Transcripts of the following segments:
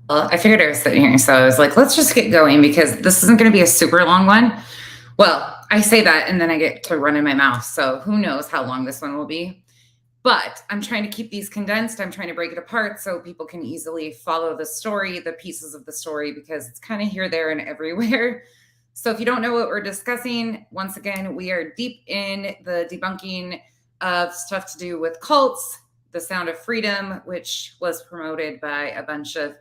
Well, I figured I was sitting here, so I was like, let's just get going because this isn't going to be a super long one. Well, I say that and then I get to run in my mouth. So who knows how long this one will be. But I'm trying to keep these condensed. I'm trying to break it apart so people can easily follow the story, the pieces of the story, because it's kind of here, there, and everywhere. So if you don't know what we're discussing, once again, we are deep in the debunking of stuff to do with cults, the Sound of Freedom, which was promoted by a bunch of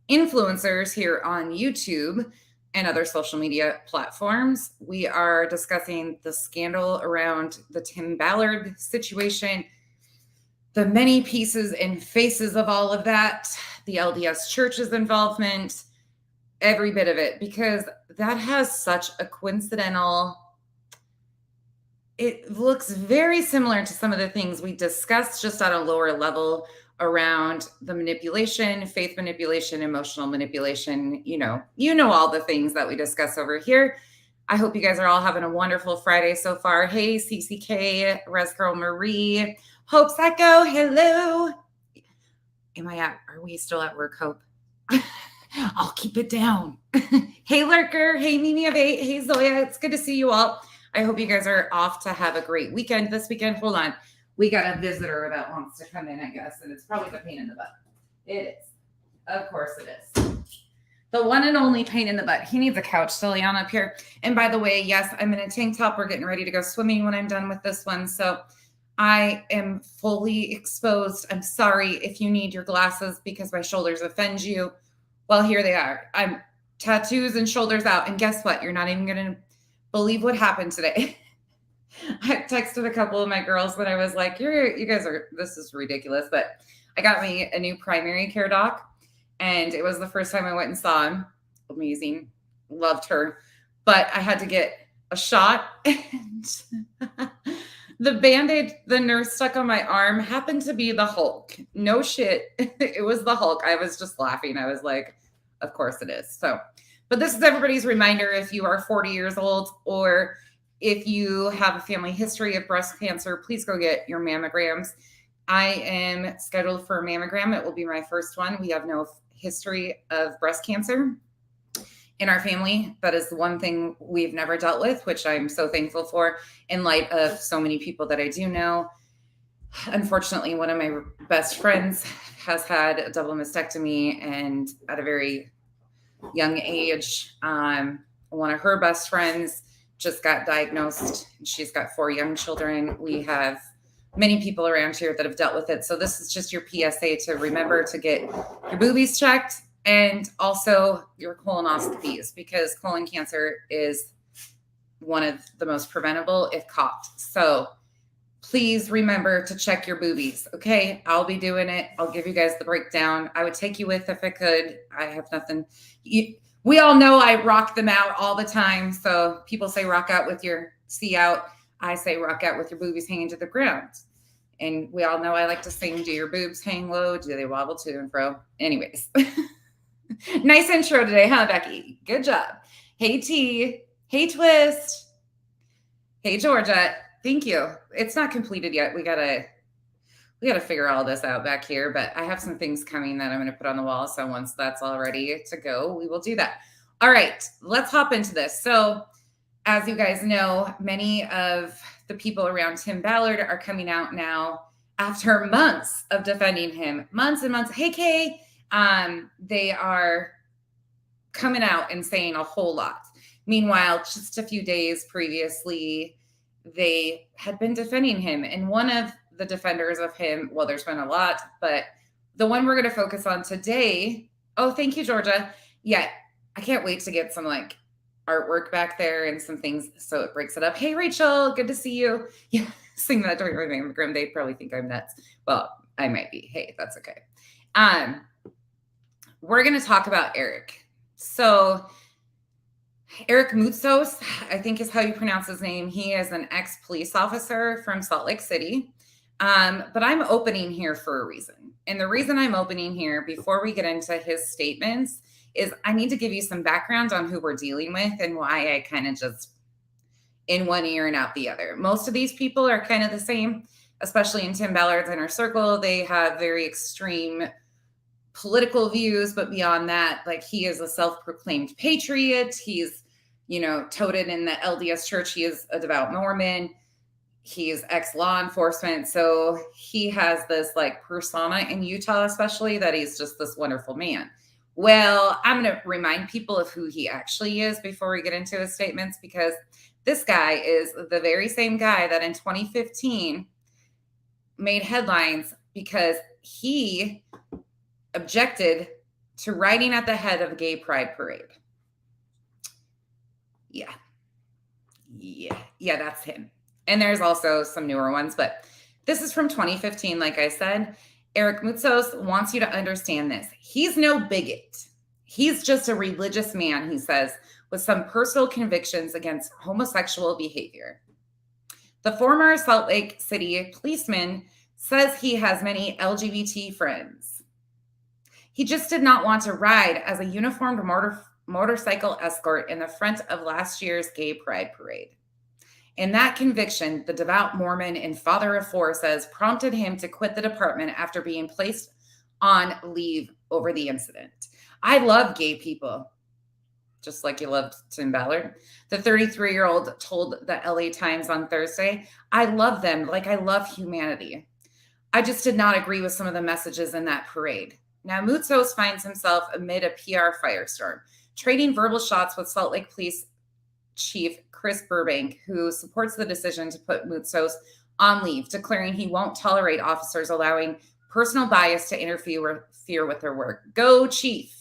influencers here on YouTube and other social media platforms. We are discussing the scandal around the Tim Ballard situation, the many pieces and faces of all of that, the LDS Church's involvement, every bit of it, because that has such a coincidental, it looks very similar to some of the things we discussed just on a lower level around the manipulation, faith manipulation, emotional manipulation, you know all the things that we discuss over here. I hope you guys are all having a wonderful Friday so far. Hey, CCK, Resgirl Marie, Hope Psycho, hello. Are we still at work, Hope? I'll keep it down. Hey, Lurker. Hey, Mimi of 8. Hey, Zoya. It's good to see you all. I hope you guys are off to have a great weekend this weekend. Hold on. We got a visitor that wants to come in, I guess, and it's probably the pain in the butt. It is. Of course it is. The one and only pain in the butt. He needs a couch to lay on up here. And by the way, yes, I'm in a tank top. We're getting ready to go swimming when I'm done with this one. So I am fully exposed. I'm sorry if you need your glasses because my shoulders offend you. Well, here they are. I'm tattoos and shoulders out. And guess what? You're not even going to believe what happened today. I texted a couple of my girls when I was like, you guys are, this is ridiculous. But I got me a new primary care doc. And it was the first time I went and saw him. Amazing. Loved her. But I had to get a shot. And the Band-Aid the nurse stuck on my arm happened to be the Hulk. No shit. It was the Hulk. I was just laughing. I was like, of course it is. So, but this is everybody's reminder if you are 40 years old or if you have a family history of breast cancer, please go get your mammograms. I am scheduled for a mammogram. It will be my first one. We have no history of breast cancer in our family. That is the one thing we've never dealt with, which I'm so thankful for in light of so many people that I do know. Unfortunately, one of my best friends has had a double mastectomy and at a very young age. One of her best friends just got diagnosed. She's got 4 young children. We have many people around here that have dealt with it. So this is just your PSA to remember to get your boobies checked and also your colonoscopies because colon cancer is one of the most preventable if caught. So please remember to check your boobies. Okay. I'll be doing it. I'll give you guys the breakdown. I would take you with if I could. I have nothing. We all know I rock them out all the time. So people say rock out with your C out. I say rock out with your boobies hanging to the ground. And we all know I like to sing, do your boobs hang low? Do they wobble to and fro? Anyways. Nice intro today, huh, Becky? Good job. Hey, T. Hey, Twist. Hey, Georgia. Thank you. It's not completed yet. We gotta figure all this out back here, but I have some things coming that I'm going to put on the wall. So once that's all ready to go, we will do that. All right, let's hop into this. So as you guys know, many of the people around Tim Ballard are coming out now after months of defending him, months and months. Hey, Kay, they are coming out and saying a whole lot. Meanwhile, just a few days previously, they had been defending him. And one of the defenders of him, well, there's been a lot, but the one we're going to focus on today. Oh, thank you, Georgia. Yeah, I can't wait to get some like artwork back there and some things so it breaks it up. Hey, Rachel, good to see you. Yeah, sing that during my mammogram. They probably think I'm nuts. Well, I might be. Hey, that's okay. We're going to talk about Eric. So Eric Moutsos, I think is how you pronounce his name. He is an ex-police officer from Salt Lake City. But I'm opening here for a reason. And the reason I'm opening here before we get into his statements is I need to give you some background on who we're dealing with and why I kind of just in one ear and out the other. Most of these people are kind of the same, especially in Tim Ballard's inner circle. They have very extreme political views, but beyond that, like he is a self-proclaimed patriot. He's, toted in the LDS church. He is a devout Mormon. He's ex-law enforcement. So he has this like persona in Utah, especially, that he's just this wonderful man. Well, I'm going to remind people of who he actually is before we get into his statements, because this guy is the very same guy that in 2015 made headlines because he objected to riding at the head of a gay pride parade. Yeah, that's him. And there's also some newer ones, but this is from 2015. Like I said, Eric Moutsos wants you to understand this. He's no bigot. He's just a religious man, he says, with some personal convictions against homosexual behavior. The former Salt Lake City policeman says he has many LGBT friends. He just did not want to ride as a uniformed motorcycle escort in the front of last year's gay pride parade. And that conviction, the devout Mormon and father of four says, prompted him to quit the department after being placed on leave over the incident. I love gay people, just like you loved Tim Ballard. The 33-year-old told the LA Times on Thursday, I love them like I love humanity. I just did not agree with some of the messages in that parade. Now, Mutsos finds himself amid a PR firestorm, trading verbal shots with Salt Lake Police Chief Chris Burbank, who supports the decision to put Mutsos on leave, declaring he won't tolerate officers allowing personal bias to interfere with their work. Go, Chief.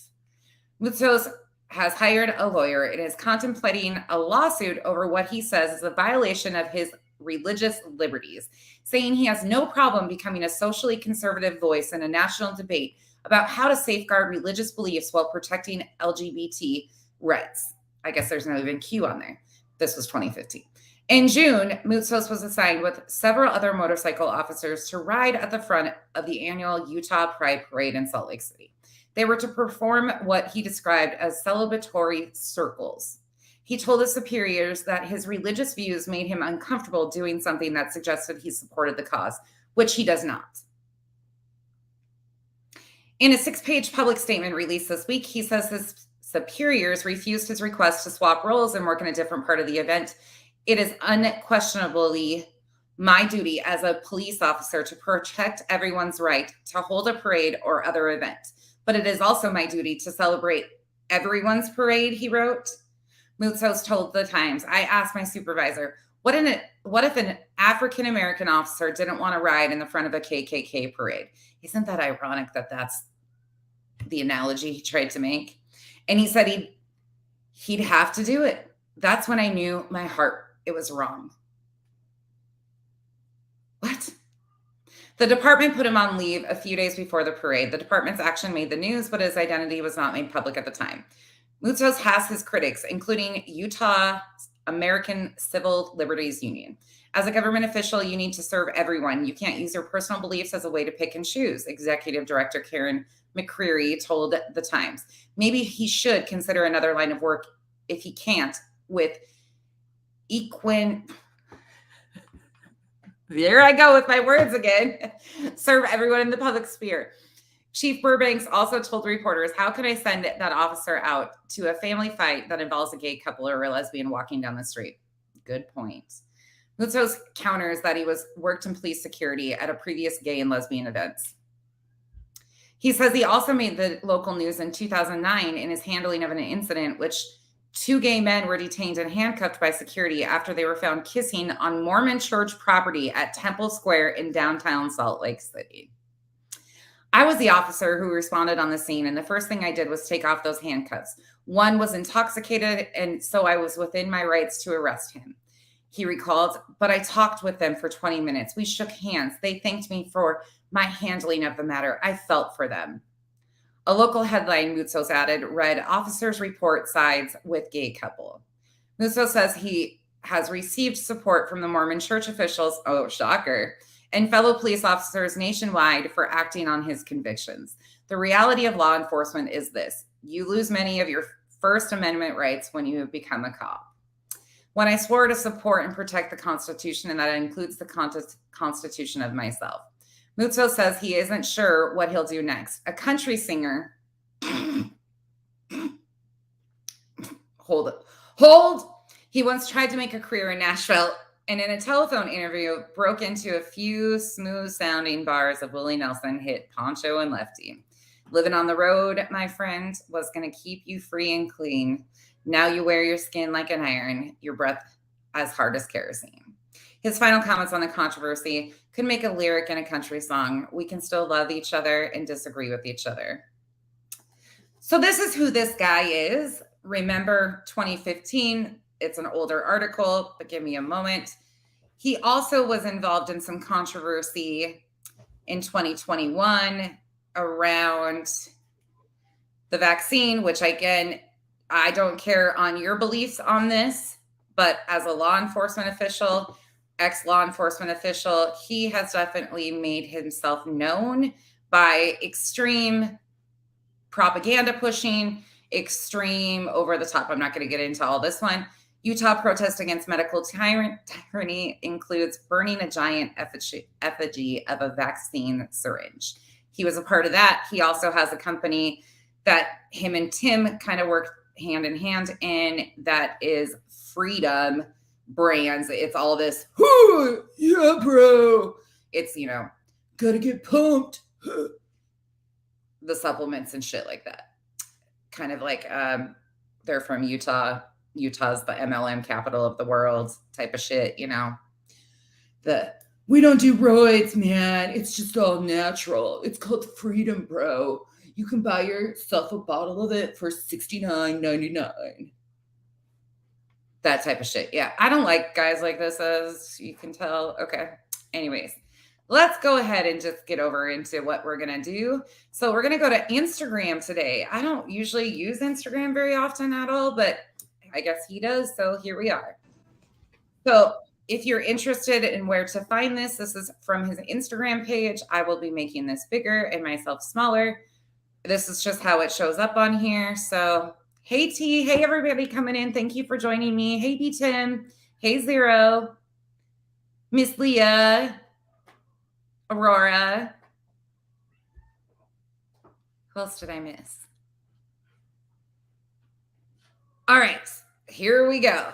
Mutsos has hired a lawyer and is contemplating a lawsuit over what he says is a violation of his religious liberties, saying he has no problem becoming a socially conservative voice in a national debate about how to safeguard religious beliefs while protecting LGBT rights. I guess there's no even Q on there. This was 2015. In June, Moutsos was assigned with several other motorcycle officers to ride at the front of the annual Utah Pride Parade in Salt Lake City. They were to perform what he described as celebratory circles. He told his superiors that his religious views made him uncomfortable doing something that suggested he supported the cause, which he does not. In a 6-page public statement released this week, he says his superiors refused his request to swap roles and work in a different part of the event. It is unquestionably my duty as a police officer to protect everyone's right to hold a parade or other event. But it is also my duty to celebrate everyone's parade, he wrote. Moutsos told the Times, I asked my supervisor, what if an African-American officer didn't want to ride in the front of a KKK parade? Isn't that ironic that that's the analogy he tried to make? And he said he'd have to do it. That's when I knew my heart, it was wrong. What? The department put him on leave a few days before the parade. The department's action made the news, but his identity was not made public at the time. Moutsos has his critics, including Utah American Civil Liberties Union. As a government official, you need to serve everyone. You can't use your personal beliefs as a way to pick and choose, Executive Director Karen McCreary told the Times. Maybe he should consider another line of work if he can't with There I go with my words again. Serve everyone in the public sphere. Chief Burbanks also told reporters, how can I send that officer out to a family fight that involves a gay couple or a lesbian walking down the street? Good point. Moutsos counters that he worked in police security at a previous gay and lesbian events. He says he also made the local news in 2009 in his handling of an incident which 2 gay men were detained and handcuffed by security after they were found kissing on Mormon church property at Temple Square in downtown Salt Lake City. I was the officer who responded on the scene, and the first thing I did was take off those handcuffs. One was intoxicated, and so I was within my rights to arrest him, he recalled, but I talked with them for 20 minutes. We shook hands. They thanked me for my handling of the matter. I felt for them. A local headline, Moutsos added, read, officers report sides with gay couple. Moutsos says he has received support from the Mormon church officials, oh, shocker, and fellow police officers nationwide for acting on his convictions. The reality of law enforcement is this. You lose many of your First Amendment rights when you become a cop. When I swore to support and protect the Constitution, and that includes the Constitution of myself. Mutsos says he isn't sure what he'll do next. A country singer. Hold. He once tried to make a career in Nashville and in a telephone interview broke into a few smooth sounding bars of Willie Nelson hit Poncho and Lefty. Living on the road, my friend, was going to keep you free and clean. Now you wear your skin like an iron, your breath as hard as kerosene. His final comments on the controversy could make a lyric in a country song. We can still love each other and disagree with each other. So this is who this guy is. Remember 2015, it's an older article, but give me a moment. He also was involved in some controversy in 2021 around the vaccine, which again, I don't care on your beliefs on this, but as a law enforcement official, ex-law enforcement official, he has definitely made himself known by extreme propaganda pushing, extreme over the top. I'm not going to get into all this one. Utah protest against medical tyranny includes burning a giant effigy of a vaccine syringe. He was a part of that. He also has a company that him and Tim kind of work hand in hand in, that is Freedom Brands. It's all this, yeah, bro. It's, gotta get pumped. The supplements and shit like that. Kind of like they're from Utah. Utah's the MLM capital of the world type of shit, we don't do roids, man. It's just all natural. It's called Freedom, bro. You can buy yourself a bottle of it for $69.99. That type of shit. Yeah, I don't like guys like this, as you can tell. Okay. Anyways, let's go ahead and just get over into what we're going to do. So we're going to go to Instagram today. I don't usually use Instagram very often at all, but I guess he does. So here we are. So if you're interested in where to find this is from his Instagram page. I will be making this bigger and myself smaller. This is just how it shows up on here. So hey, T. Hey, everybody coming in. Thank you for joining me. Hey, B. Tim. Hey, Zero. Miss Leah. Aurora. Who else did I miss? All right. Here we go.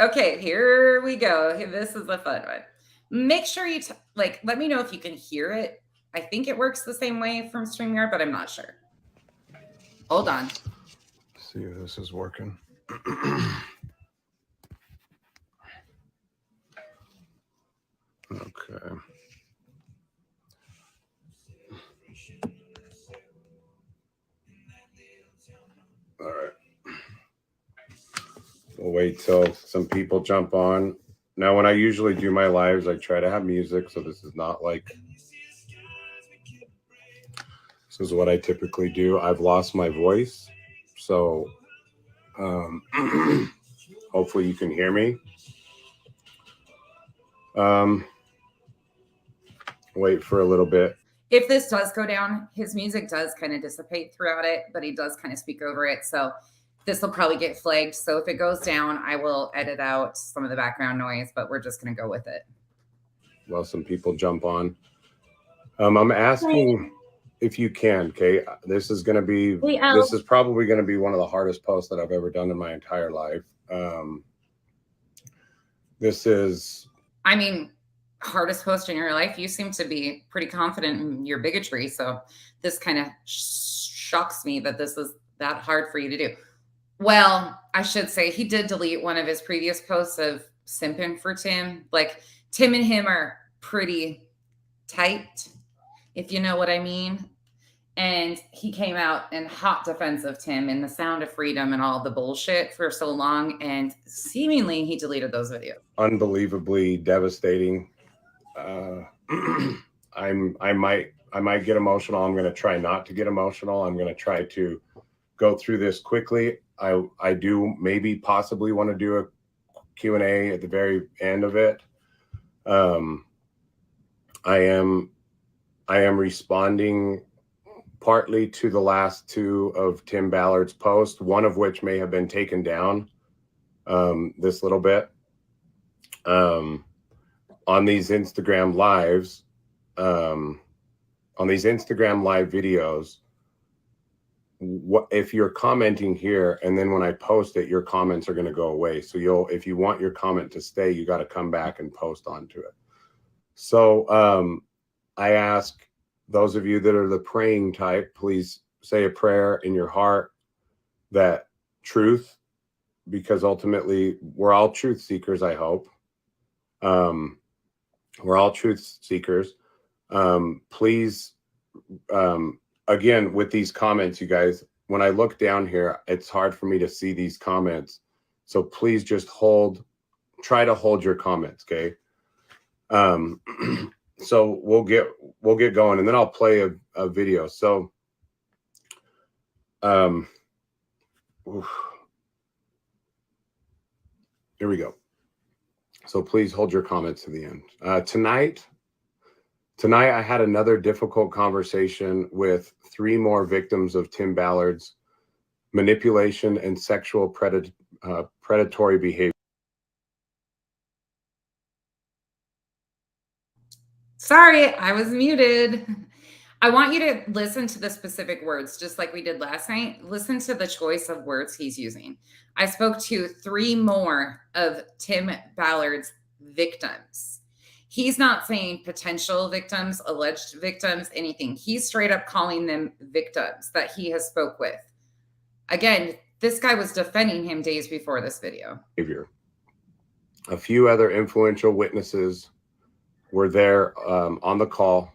Okay, here we go. This is a fun one. Make sure you let me know if you can hear it. I think it works the same way from StreamYard, but I'm not sure. Hold on. See if this is working. Okay. All right. We'll wait till some people jump on. Now, when I usually do my lives, I try to have music, so this is not like... This is what I typically do. I've lost my voice, so hopefully you can hear me. Wait for a little bit. If this does go down, his music does kind of dissipate throughout it, but he does kind of speak over it. So this will probably get flagged. So if it goes down, I will edit out some of the background noise, but we're just going to go with it. Well, some people jump on. I'm asking if you can, okay? This is probably going to be one of the hardest posts that I've ever done in my entire life. This is... hardest post in your life. You seem to be pretty confident in your bigotry. So this kind of shocks me that this is that hard for you to do. Well, I should say he did delete one of his previous posts of simping for Tim. Like, Tim and him are pretty tight, if you know what I mean. And he came out in hot defense of Tim and the Sound of Freedom and all the bullshit for so long. And seemingly he deleted those videos. Unbelievably devastating. I might get emotional. I'm going to try not to get emotional. I'm going to try to go through this quickly. I do possibly want to do a Q&A at the very end of it. I am responding partly to the last two of Tim Ballard's posts, one of which may have been taken down this little bit. On these Instagram lives, on these Instagram live videos, what if you're commenting here and then when I post it, your comments are going to go away. So if you want your comment to stay, you got to come back and post onto it. So I ask those of you that are the praying type, please say a prayer in your heart that truth, because ultimately we're all truth seekers, I hope. We're all truth seekers. Please, again, with these comments, you guys, when I look down here, it's hard for me to see these comments. So please just try to hold your comments, okay? So we'll get going, and then I'll play a video. So, here we go. So please hold your comments to the end. Tonight I had another difficult conversation with 3 more victims of Tim Ballard's manipulation and sexual predatory behavior. Sorry, I was muted. I want you to listen to the specific words, just like we did last night. Listen to the choice of words he's using. I spoke to 3 more of Tim Ballard's victims. He's not saying potential victims, alleged victims, anything. He's straight up calling them victims that he has spoke with. Again, this guy was defending him days before this video. A few other influential witnesses were there on the call.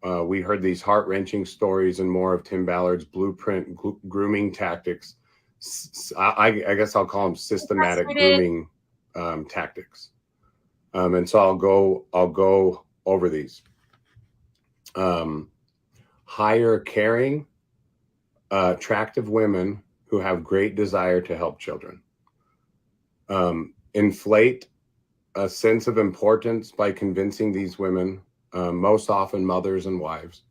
We heard these heart-wrenching stories and more of Tim Ballard's blueprint grooming tactics. I guess I'll call them systematic grooming tactics. And so I'll go over these. Hire caring, attractive women who have great desire to help children. Inflate a sense of importance by convincing these women, most often mothers and wives,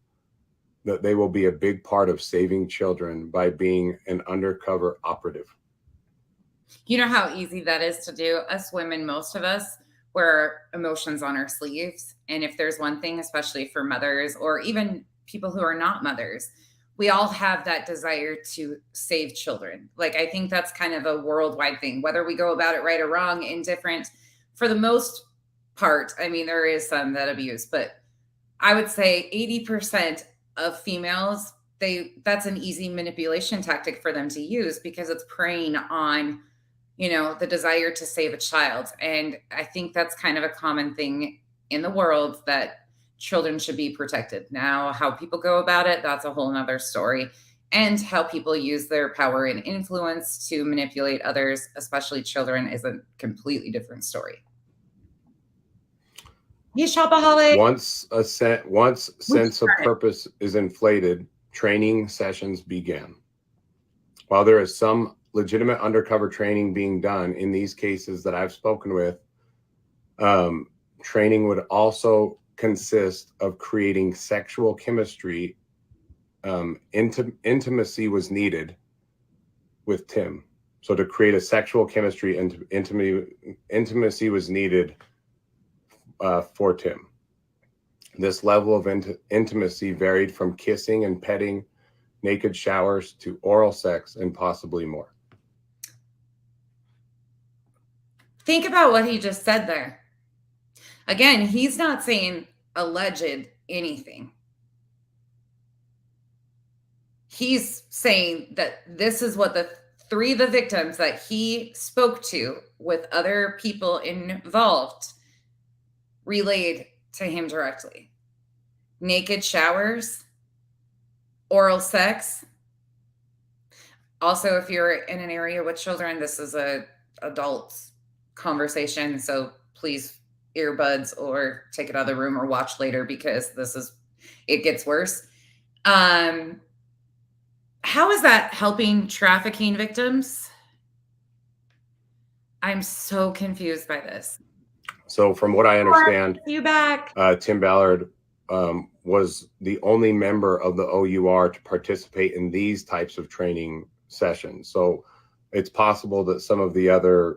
that they will be a big part of saving children by being an undercover operative. You know how easy that is to do? Us women, most of us, wear emotions on our sleeves. And if there's one thing, especially for mothers or even people who are not mothers, we all have that desire to save children. Like, I think that's kind of a worldwide thing, whether we go about it right or wrong, indifferent. For the most part, I mean, there is some that abuse, but I would say 80% of females, that's an easy manipulation tactic for them to use because it's preying on, the desire to save a child. And I think that's kind of a common thing in the world, that children should be protected. Now, how people go about it, that's a whole nother story. And how people use their power and influence to manipulate others, especially children, is a completely different story. You shopaholic. Once sense of purpose is inflated, training sessions begin. While there is some legitimate undercover training being done in these cases that I've spoken with, training would also consist of creating sexual chemistry. Intimacy was needed with Tim. So to create a sexual chemistry, intimacy was needed for Tim. This level of intimacy varied from kissing and petting, naked showers, to oral sex, and possibly more. Think about what he just said there. Again, he's not saying alleged anything. He's saying that this is what the 3 of the victims that he spoke to with other people involved relayed to him directly. Naked showers, oral sex. Also, if you're in an area with children, this is a adult conversation, so please earbuds or take it out of the room or watch later, because it gets worse. How is that helping trafficking victims? I'm so confused by this. So from what I understand, Tim Ballard was the only member of the OUR to participate in these types of training sessions. So it's possible that some of the other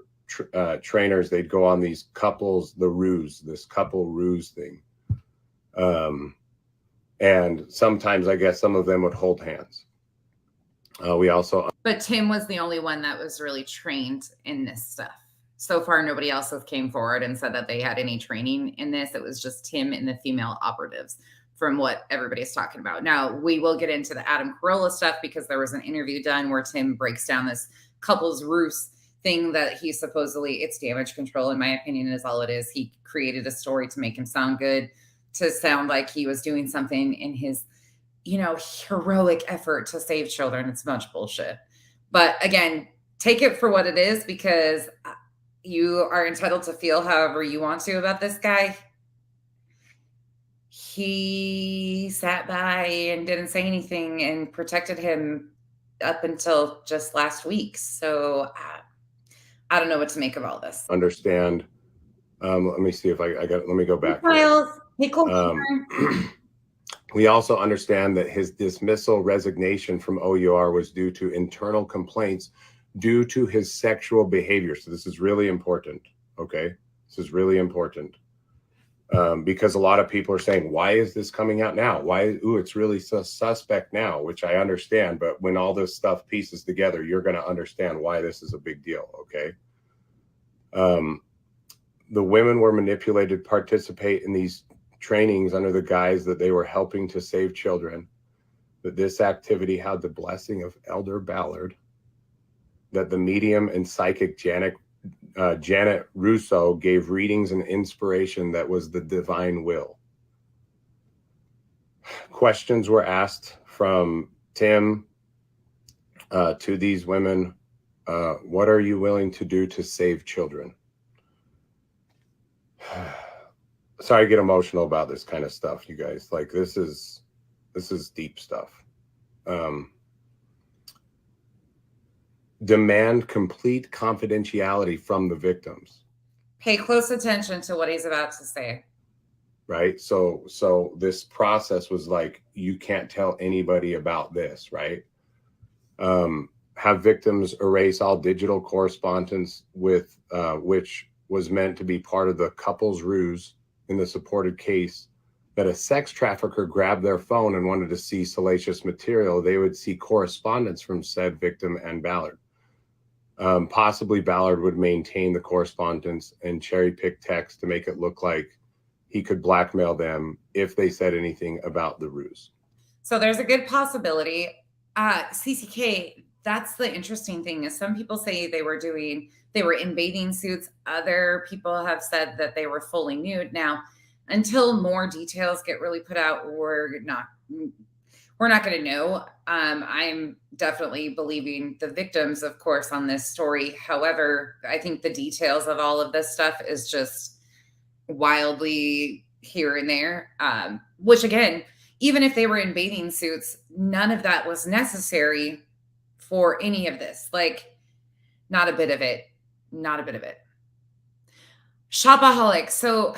trainers, they'd go on these this couple ruse thing. And sometimes I guess some of them would hold hands. But Tim was the only one that was really trained in this stuff. So far, nobody else has came forward and said that they had any training in this. It was just Tim and the female operatives from what everybody's talking about. Now, we will get into the Adam Carolla stuff because there was an interview done where Tim breaks down this couple's ruse thing that he supposedly, it's damage control, in my opinion, is all it is. He created a story to make him sound good, to sound like he was doing something in his, heroic effort to save children. It's a bunch of bullshit. But again, take it for what it is, because you are entitled to feel however you want to about this guy. He sat by and didn't say anything and protected him up until just last week. So I don't know what to make of all this. Understand. Let me see if I got, let me go back. Miles, hey, cool. We also understand that his dismissal resignation from OUR was due to internal complaints due to his sexual behavior. So this is really important. Okay. This is really important. Because a lot of people are saying, why is this coming out now? It's really suspect now, which I understand. But when all this stuff pieces together, you're going to understand why this is a big deal. Okay. The women were manipulated to participate in these trainings under the guise that they were helping to save children, that this activity had the blessing of Elder Ballard, that the medium and psychic Janet Russo gave readings and inspiration that was the divine will. Questions were asked from Tim to these women. What are you willing to do to save children? Sorry, I get emotional about this kind of stuff, you guys. Like, this is deep stuff. Demand complete confidentiality from the victims. Pay close attention to what he's about to say. Right. So this process was like, you can't tell anybody about this, right? Have victims erase all digital correspondence with which was meant to be part of the couple's ruse in the supported case, that a sex trafficker grabbed their phone and wanted to see salacious material. They would see correspondence from said victim and Ballard. Possibly Ballard would maintain the correspondence and cherry pick text to make it look like he could blackmail them if they said anything about the ruse. So there's a good possibility. CCK, that's the interesting thing, is some people say they were in bathing suits. Other people have said that they were fully nude. Now, until more details get really put out, we're not going to know. I'm definitely believing the victims, of course, on this story. However, I think the details of all of this stuff is just wildly here and there, which again, even if they were in bathing suits, none of that was necessary for any of this. Like, not a bit of it. Not a bit of it. Shopaholic. So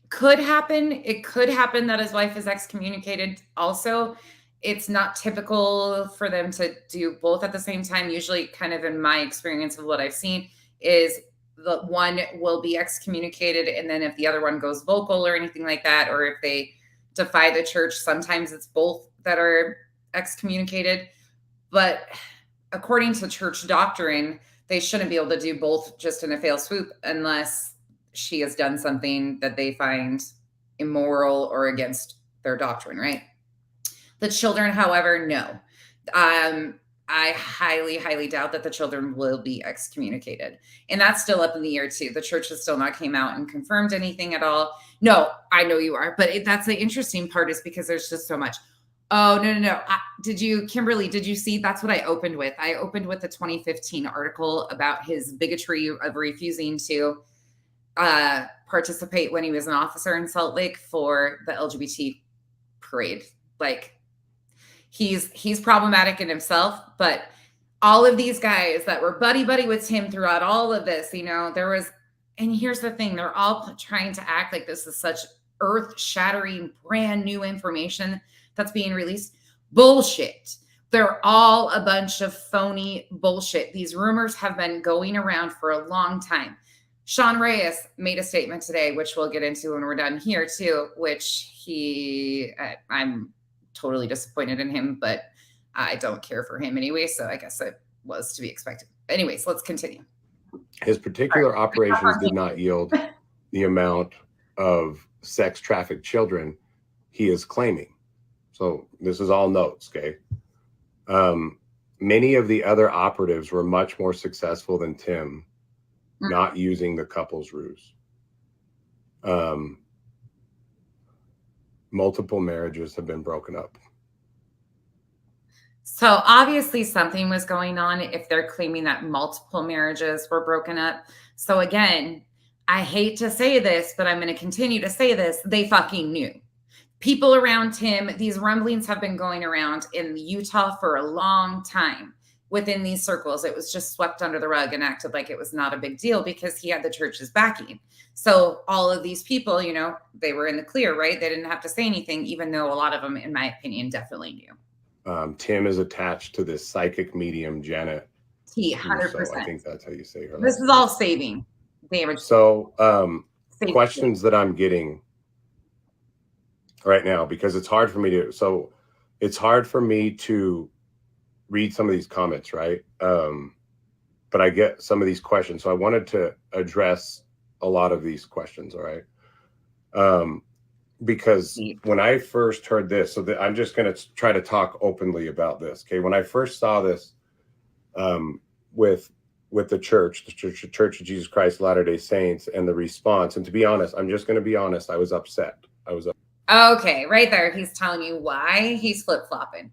could happen. It could happen that his wife is excommunicated also. It's not typical for them to do both at the same time. Usually, kind of in my experience of what I've seen, is the one will be excommunicated, and then if the other one goes vocal or anything like that, or if they defy the church, sometimes it's both that are excommunicated. But according to church doctrine, they shouldn't be able to do both just in a fell swoop unless she has done something that they find immoral or against their doctrine, right? The children, however, no. I highly, highly doubt that the children will be excommunicated. And that's still up in the air too. The church has still not came out and confirmed anything at all. No, I know you are, but that's the interesting part, is because there's just so much. Oh, no. Kimberly, did you see? That's what I opened with. I opened with the 2015 article about his bigotry of refusing to participate when he was an officer in Salt Lake for the LGBT parade. Like, he's problematic in himself, but all of these guys that were buddy with him throughout all of this, there was, and here's the thing, they're all trying to act like this is such earth shattering, brand new information that's being released. Bullshit. They're all a bunch of phony bullshit. These rumors have been going around for a long time. Sean Reyes made a statement today, which we'll get into when we're done here too, which I'm totally disappointed in him, but I don't care for him anyway, so I guess it was to be expected. Anyways, let's continue. His particular operations did not yield the amount of sex trafficked children he is claiming. So this is all notes, okay? Many of the other operatives were much more successful than Tim, not using the couple's ruse. Multiple marriages have been broken up. So obviously something was going on if they're claiming that multiple marriages were broken up. So again, I hate to say this, but I'm going to continue to say this. They fucking knew. People around him, these rumblings have been going around in Utah for a long time within these circles. It was just swept under the rug and acted like it was not a big deal because he had the church's backing. So all of these people, you know, they were in the clear, right? They didn't have to say anything, even though a lot of them, in my opinion, definitely knew. Tim is attached to this psychic medium, Janet. 100%. I think that's how you say her. This is all saving damage. So questions that I'm getting right now, because it's hard for me to read some of these comments, right? But I get some of these questions. So I wanted to address a lot of these questions, all right? Because when I first heard this, I'm just going to try to talk openly about this. Okay. When I first saw this with the Church of Jesus Christ Latter-day Saints, and the response, and to be honest, I'm just going to be honest, I was upset. Okay. Right there. He's telling you why he's flip-flopping.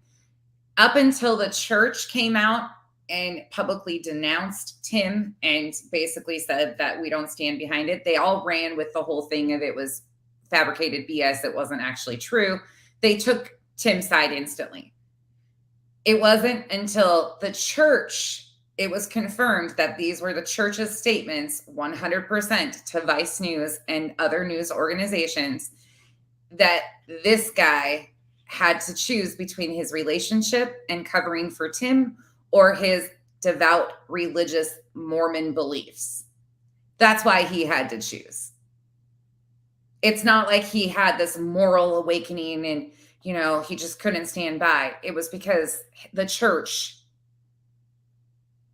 Up until the church came out and publicly denounced Tim and basically said that we don't stand behind it, they all ran with the whole thing of it was fabricated BS. It wasn't actually true. They took Tim's side instantly. It wasn't until the church, it was confirmed that these were the church's statements 100% to Vice News and other news organizations, that this guy had to choose between his relationship and covering for Tim or his devout religious Mormon beliefs. That's why he had to choose. It's not like he had this moral awakening and, you know, he just couldn't stand by. It was because the church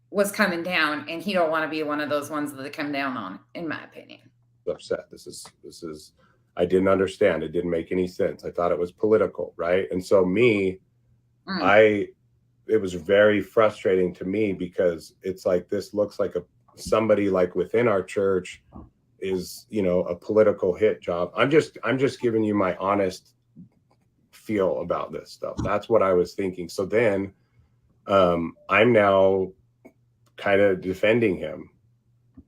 was coming down and he don't want to be one of those ones that they come down on, in my opinion. Upset. This is, I didn't understand. It didn't make any sense. I thought it was political, right? And so it was very frustrating to me because it's like, this looks like somebody like within our church is, you know, a political hit job. I'm just giving you my honest feel about this stuff. That's what I was thinking. So then I'm now kind of defending him,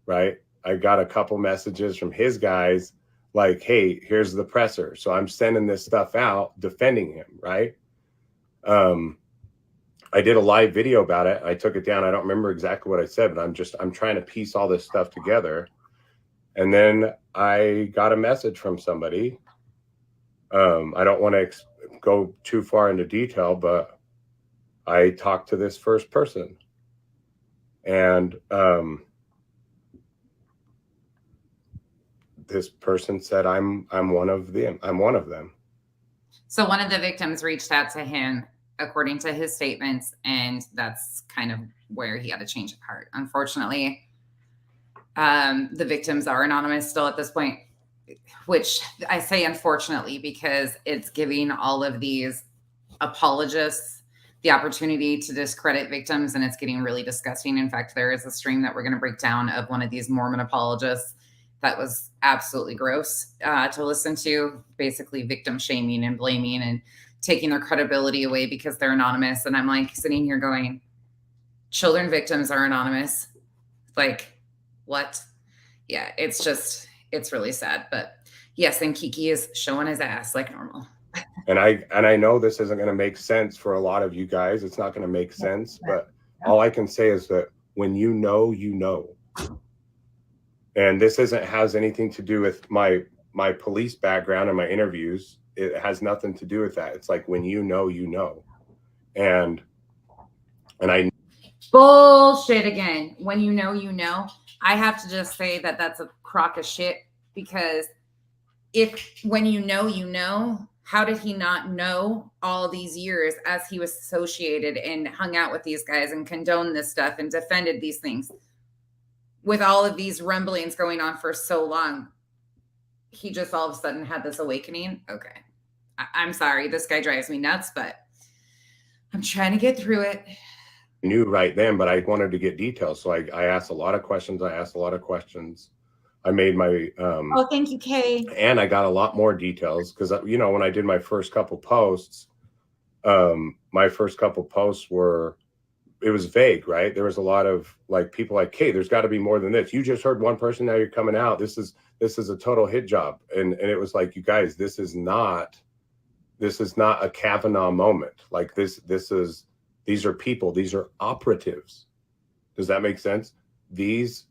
right? I got a couple messages from his guys like, hey, here's the presser. So I'm sending this stuff out, defending him, right? I did a live video about it. I took it down. I don't remember exactly what I said, but I'm trying to piece all this stuff together. And then I got a message from somebody. I don't want to go too far into detail, but I talked to this first person, and this person said, I'm one of them. I'm one of them. So one of the victims reached out to him, according to his statements, and that's kind of where he had a change of heart. Unfortunately, the victims are anonymous still at this point, which I say unfortunately because it's giving all of these apologists the opportunity to discredit victims, and it's getting really disgusting. In fact, there is a stream that we're going to break down of one of these Mormon apologists that was absolutely gross to listen to, basically victim shaming and blaming and taking their credibility away because they're anonymous. And I'm like sitting here going, children victims are anonymous. Like, what? Yeah, it's really sad. But yes, and Kiki is showing his ass like normal. And I know this isn't going to make sense for a lot of you guys. It's not going to make sense, but all I can say is that when you know, you know. And this has anything to do with my police background and my interviews. It has nothing to do with that. It's like, when you know, you know. And And I bullshit again. When you know, you know. I have to just say that that's a crock of shit, because when you know, you know, how did he not know all these years as he was associated and hung out with these guys and condoned this stuff and defended these things with all of these rumblings going on for so long? He just all of a sudden had this awakening. Okay. I'm sorry. This guy drives me nuts, but I'm trying to get through it. knew right then, but I wanted to get details. So I asked a lot of questions. I made my oh, thank you, Kay. And I got a lot more details because, you know, when I did my first couple posts, were, it was vague, right? There was a lot of like people like, hey, there's got to be more than this. You just heard one person, now you're coming out. This is a total hit job. And it was like, you guys, this is not a Kavanaugh moment. Like these are people, these are operatives. Does that make sense? These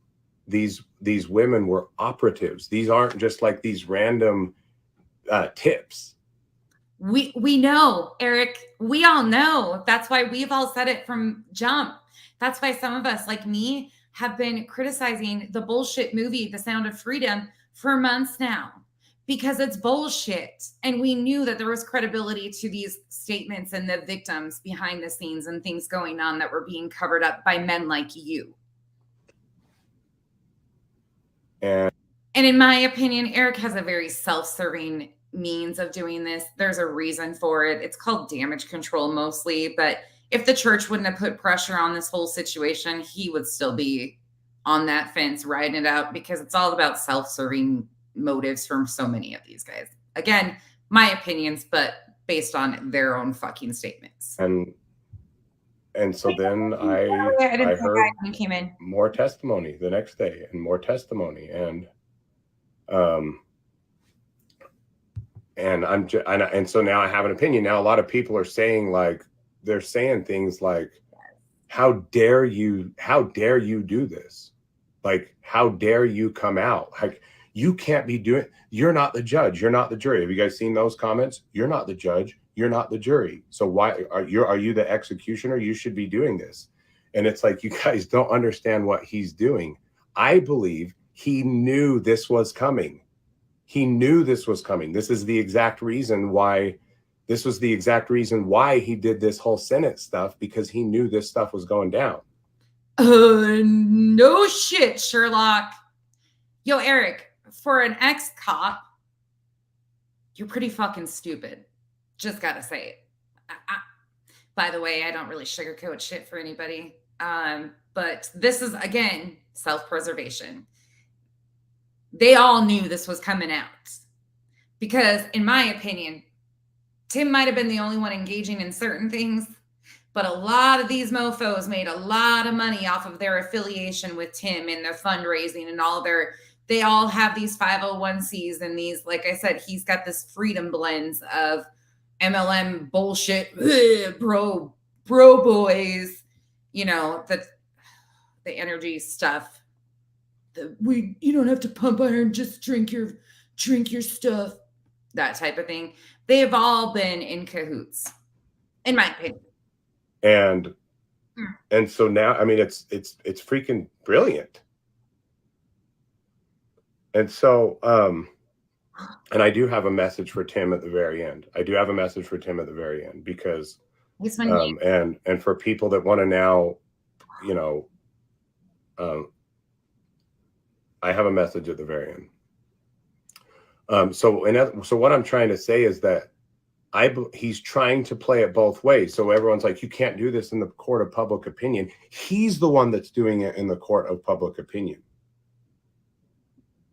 women were operatives. These aren't just like these random tips. We know, Eric. We all know. That's why we've all said it from jump. That's why some of us, like me, have been criticizing the bullshit movie, The Sound of Freedom, for months now, because it's bullshit. And we knew that there was credibility to these statements and the victims behind the scenes and things going on that were being covered up by men like you. And in my opinion, Eric has a very self-serving means of doing this. There's a reason for it. It's called damage control mostly. But if the church wouldn't have put pressure on this whole situation, he would still be on that fence riding it out, because it's all about self-serving motives from so many of these guys. Again, my opinions, but based on their own fucking statements. And so then I heard came in. more testimony the next day and more testimony. And so now I have an opinion. Now a lot of people are saying, like, they're saying things like, how dare you do this? Like, how dare you come out? Like, you can't be doing, you're not the judge, you're not the jury. Have you guys seen those comments? You're not the judge, you're not the jury. So why are you the executioner? You should be doing this. And it's like, you guys don't understand what he's doing. I believe he knew this was coming. He knew this was coming. This was the exact reason why he did this whole Senate stuff, because he knew this stuff was going down. No shit, Sherlock. Yo, Eric, for an ex-cop, you're pretty fucking stupid. Just gotta say it. By the way, I don't really sugarcoat shit for anybody. But this is, again, self-preservation. They all knew this was coming out, because in my opinion, Tim might have been the only one engaging in certain things, but a lot of these mofos made a lot of money off of their affiliation with Tim and their fundraising and they all have these 501c and these, like I said, he's got this freedom blends of MLM bullshit, bro boys, you know, the energy stuff. You don't have to pump iron, just drink your stuff, that type of thing. They've all been in cahoots, in my opinion. And so now, I mean, it's freaking brilliant. And so, and I do have a message for Tim at the very end. Because, and for people that want to now, you know, I have a message at the very end. So what I'm trying to say is that he's trying to play it both ways. So everyone's like, you can't do this in the court of public opinion. He's the one that's doing it in the court of public opinion.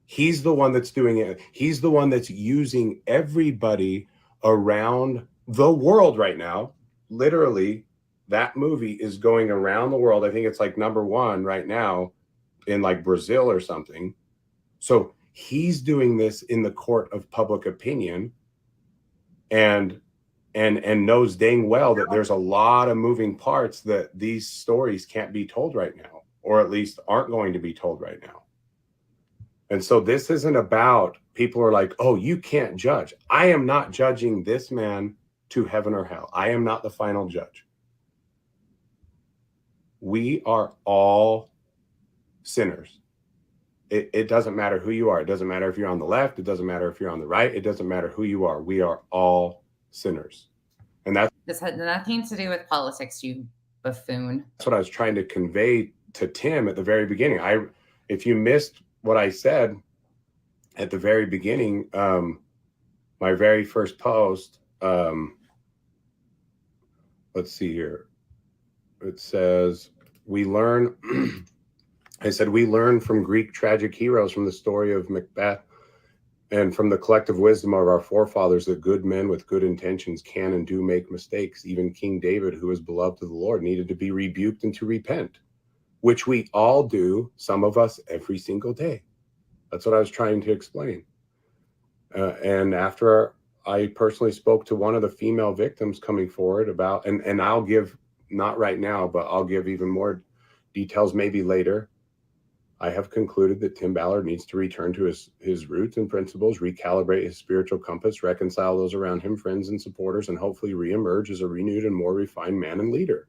He's the one that's doing it. He's the one that's using everybody around the world right now. Literally, that movie is going around the world. I think it's like #1 right now in like Brazil or something. So he's doing this in the court of public opinion, and knows dang well that there's a lot of moving parts, that these stories can't be told right now, or at least aren't going to be told right now. And so this isn't about, people are like, oh, you can't judge. I am not judging this man to heaven or hell. I am not the final judge. We are all sinners. It doesn't matter who you are. It doesn't matter if you're on the left. It doesn't matter if you're on the right. It doesn't matter who you are. We are all sinners. And This had nothing to do with politics, you buffoon. that's what I was trying to convey to Tim at the very beginning. If you missed what I said at the very beginning, my very first post, let's see here. It says, we learn, I said, we learn from Greek tragic heroes from the story of Macbeth and from the collective wisdom of our forefathers that good men with good intentions can and do make mistakes. Even King David, who was beloved of the Lord, needed to be rebuked and to repent, which we all do, some of us every single day. That's what I was trying to explain. And after I personally spoke to one of the female victims coming forward about, and I'll give, not right now, but I'll give even more details maybe later. I have concluded that Tim Ballard needs to return to his roots and principles, recalibrate his spiritual compass, reconcile those around him, friends and supporters, and hopefully reemerge as a renewed and more refined man and leader.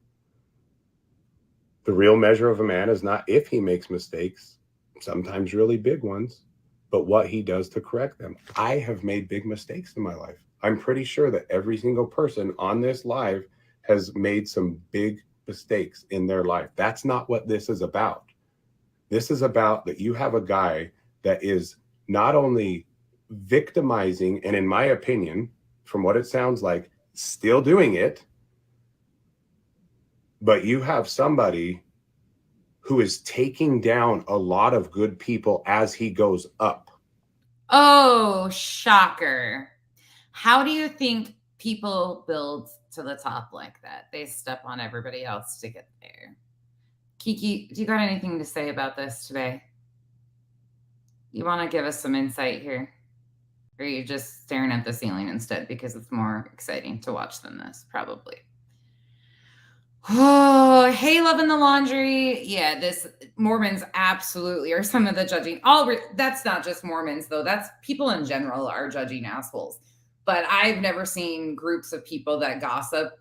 The real measure of a man is not if he makes mistakes, sometimes really big ones, but what he does to correct them. I have made big mistakes in my life. I'm pretty sure that every single person on this live has made some big mistakes in their life. That's not what this is about. This is about that you have a guy that is not only victimizing, and in my opinion, from what it sounds like, still doing it, but you have somebody who is taking down a lot of good people as he goes up. Oh, shocker. How do you think people build to the top like that? They step on everybody else to get there. Kiki, do you got anything to say about this today? You want to give us some insight here? Or are you just staring at the ceiling instead because it's more exciting to watch than this, probably? Oh, hey, loving the laundry. Yeah, this Mormons absolutely are some of the judging. That's not just Mormons, though. That's people in general are judging assholes. But I've never seen groups of people that gossip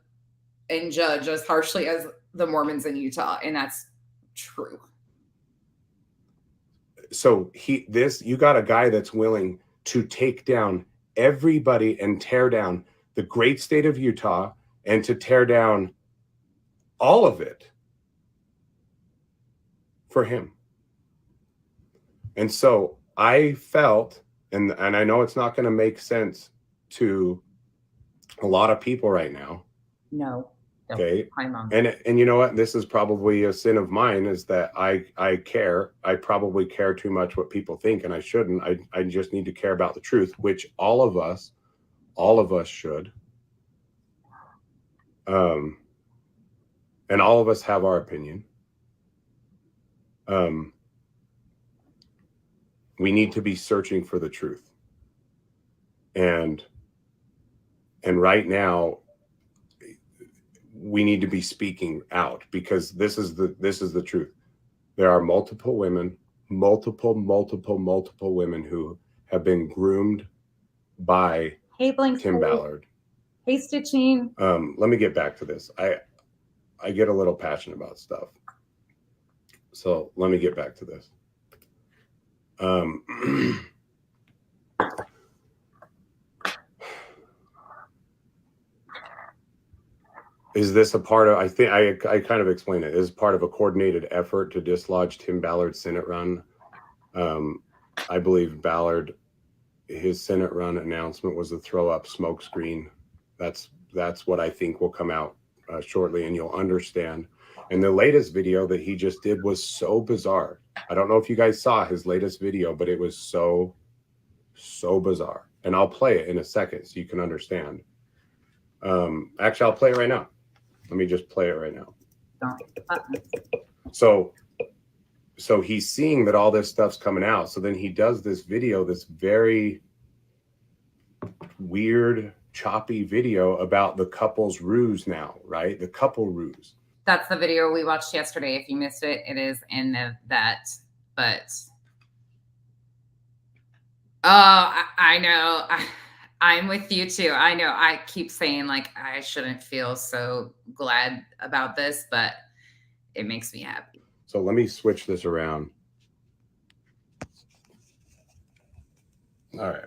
and judge as harshly as the Mormons in Utah, and that's true. So you got a guy that's willing to take down everybody and tear down the great state of Utah and to tear down all of it for him. And so I felt, and I know it's not going to make sense to a lot of people right now. No. Okay. And you know what? This is probably a sin of mine, is that I care. I probably care too much what people think, and I shouldn't. I just need to care about the truth, which all of us should. And all of us have our opinion. We need to be searching for the truth. And right now, we need to be speaking out, because this is the truth. There are multiple women who have been groomed by Tim Ballard. Hey, Stitching. Let me get back to this. I get a little passionate about stuff. So let me get back to this. Is this a part of, I think I kind of explained it, is part of a coordinated effort to dislodge Tim Ballard's Senate run. I believe Ballard, his Senate run announcement was to throw up smoke screen. That's what I think will come out shortly, and you'll understand. And the latest video that he just did was so bizarre. I don't know if you guys saw his latest video, but it was so bizarre. And I'll play it in a second so you can understand. Actually, I'll play it right now. Let me just play it right now. So he's seeing that all this stuff's coming out. So then he does this video, this very weird, choppy video about the couple's ruse now, right? The couple ruse. That's the video we watched yesterday. If you missed it, it is in that. But I know. I'm with you too. I know I keep saying, like, I shouldn't feel so glad about this, but it makes me happy. So let me switch this around. All right.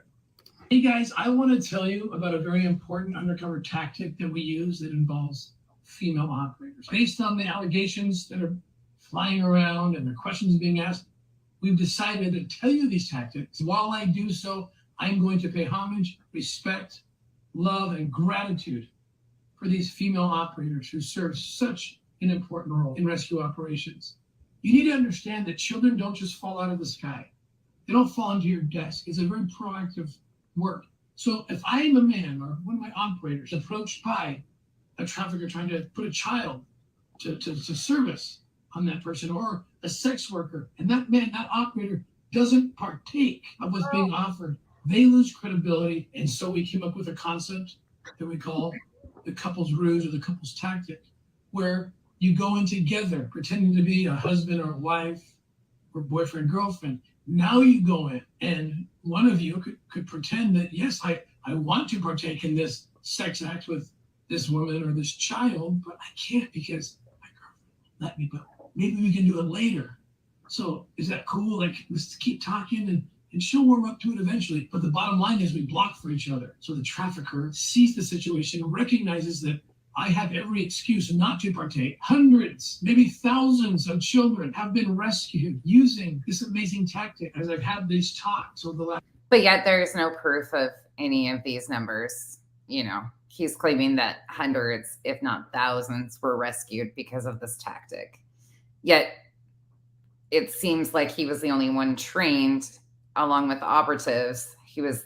Hey guys, I want to tell you about a very important undercover tactic that we use that involves female operators. Based on the allegations that are flying around and the questions being asked, we've decided to tell you these tactics. While I do so, I'm going to pay homage, respect, love, and gratitude for these female operators who serve such an important role in rescue operations. You need to understand that children don't just fall out of the sky. They don't fall into your desk. It's a very proactive work. So if I am a man or one of my operators approached by a trafficker trying to put a child to service on that person, or a sex worker, and that man, that operator doesn't partake of what's being offered, they lose credibility. And so we came up with a concept that we call the couple's ruse, or the couple's tactic, where you go in together pretending to be a husband or a wife or boyfriend, girlfriend. Now you go in and one of you could pretend that, yes, I want to partake in this sex act with this woman or this child, but I can't because my girlfriend won't let me, but maybe we can do it later. So is that cool? Like, let's keep talking and she'll warm up to it eventually. But the bottom line is we block for each other. So the trafficker sees the situation, recognizes that I have every excuse not to partake. Hundreds, maybe thousands of children have been rescued using this amazing tactic as I've had these talks over the last. But yet there's no proof of any of these numbers. You know, he's claiming that hundreds, if not thousands, were rescued because of this tactic. Yet it seems like he was the only one trained along with the operatives. He was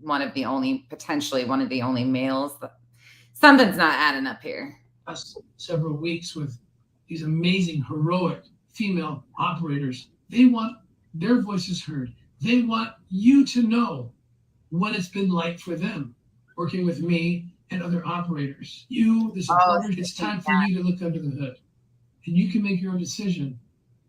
potentially one of the only males. Something's not adding up here. Last several weeks with these amazing, heroic female operators. They want their voices heard. They want you to know what it's been like for them working with me and other operators. You, the supporters, it's time for you to look under the hood. And you can make your own decision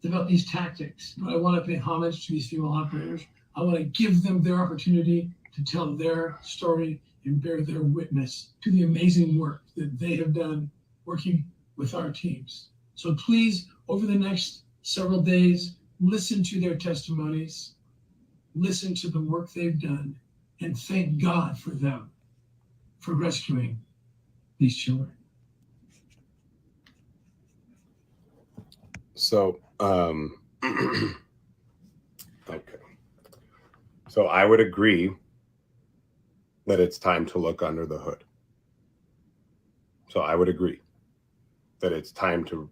about these tactics. But I want to pay homage to these female operators. I want to give them their opportunity to tell their story and bear their witness to the amazing work that they have done working with our teams. So please, over the next several days, listen to their testimonies, listen to the work they've done, and thank God for them for rescuing these children. So, okay. So I would agree that it's time to look under the hood. So I would agree that it's time to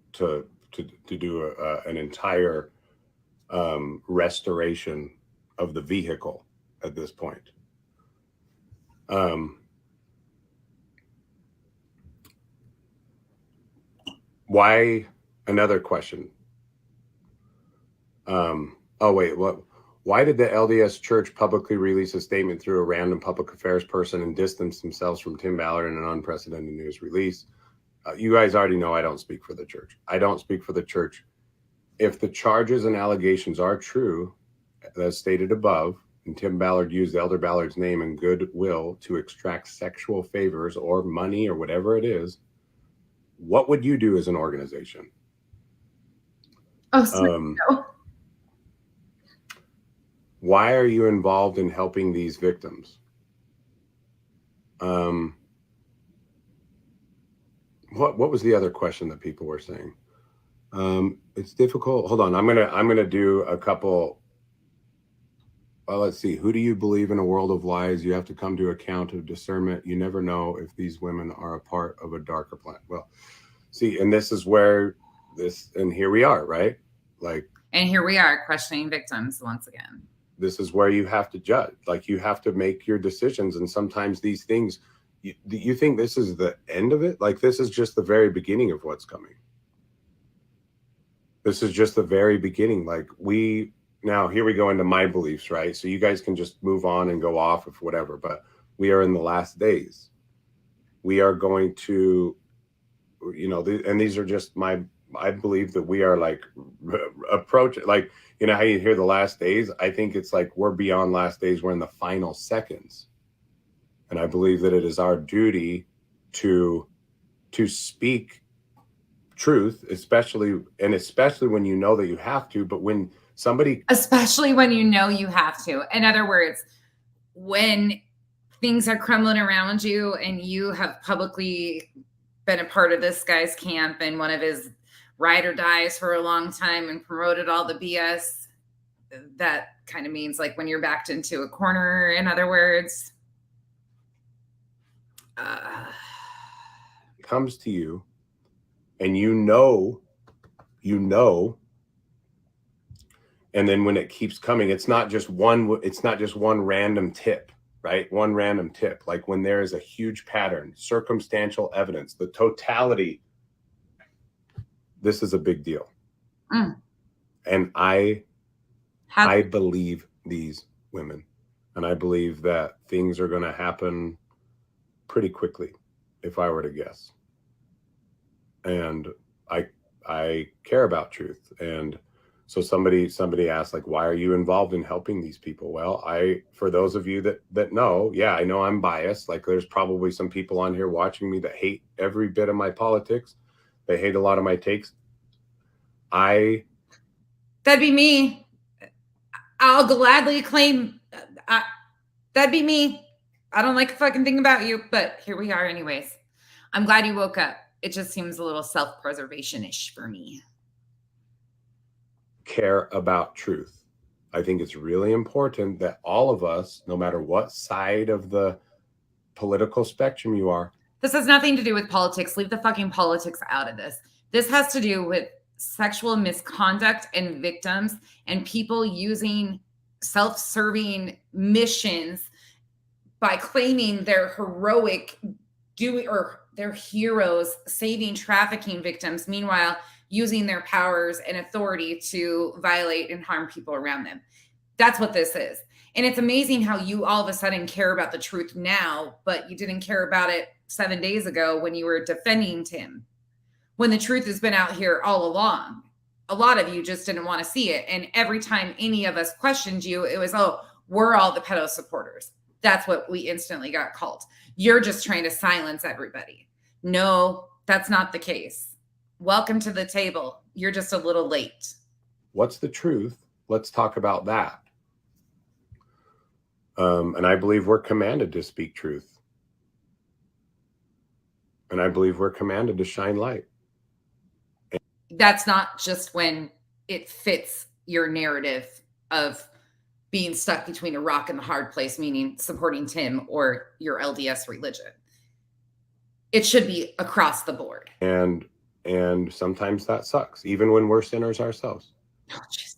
do an entire restoration of the vehicle at this point. Why? Another question. Oh wait, what? Why did the LDS Church publicly release a statement through a random public affairs person and distance themselves from Tim Ballard in an unprecedented news release? You guys already know I don't speak for the church. I don't speak for the church. If the charges and allegations are true, as stated above, and Tim Ballard used Elder Ballard's name and goodwill to extract sexual favors or money or whatever it is, what would you do as an organization? No. Why are you involved in helping these victims? What was the other question that people were saying? It's difficult. Hold on. I'm gonna do a couple. Well, let's see. Who do you believe in a world of lies? You have to come to account of discernment. You never know if these women are a part of a darker plan. Well, see, and this is where and here we are, right? And here we are questioning victims once again. This is where you have to judge. Like, you have to make your decisions. And sometimes these things, you think this is the end of it? Like, this is just the very beginning of what's coming. This is just the very beginning. Like, now here we go into my beliefs, right? So you guys can just move on and go off of whatever, but we are in the last days. We are going to, and these are just I believe that we are like approaching, like, how you hear the last days. I think it's like we're beyond last days. We're in the final seconds. And I believe that it is our duty to speak truth, especially when you know that you have to, but when somebody, especially when you know you have to. In other words, when things are crumbling around you and you have publicly been a part of this guy's camp and one of his ride or dies for a long time and promoted all the BS, that kind of means like when you're backed into a corner, in other words. Comes to you and you know, and then when it keeps coming, it's not just one random tip, right? One random tip. Like when there is a huge pattern, circumstantial evidence, the totality, this is a big deal. And I believe these women, and I believe that things are going to happen pretty quickly, if I were to guess. And I care about truth. And so somebody asked, like, why are you involved in helping these people? Well, for those of you that know, yeah, I know I'm biased. Like there's probably some people on here watching me that hate every bit of my politics. They hate a lot of my takes. That'd be me. I'll gladly claim that'd be me. I don't like a fucking thing about you, but here we are anyways. I'm glad you woke up. It just seems a little self-preservation-ish for me. Care about truth. I think it's really important that all of us, no matter what side of the political spectrum you are. This has nothing to do with politics. Leave the fucking politics out of this. This has to do with sexual misconduct and victims and people using self-serving missions by claiming they're heroic or they're heroes saving trafficking victims, meanwhile using their powers and authority to violate and harm people around them. That's what this is. And it's amazing how you all of a sudden care about the truth now, but you didn't care about it 7 days ago when you were defending Tim, when the truth has been out here all along. A lot of you just didn't want to see it. And every time any of us questioned you, it was, oh, we're all the pedo supporters. That's what we instantly got called. You're just trying to silence everybody. No, that's not the case. Welcome to the table. You're just a little late. What's the truth? Let's talk about that. And I believe we're commanded to speak truth. And I believe we're commanded to shine light. That's not just when it fits your narrative of being stuck between a rock and a hard place, meaning supporting Tim or your LDS religion. It should be across the board. And sometimes that sucks, even when we're sinners ourselves. Oh, Jesus.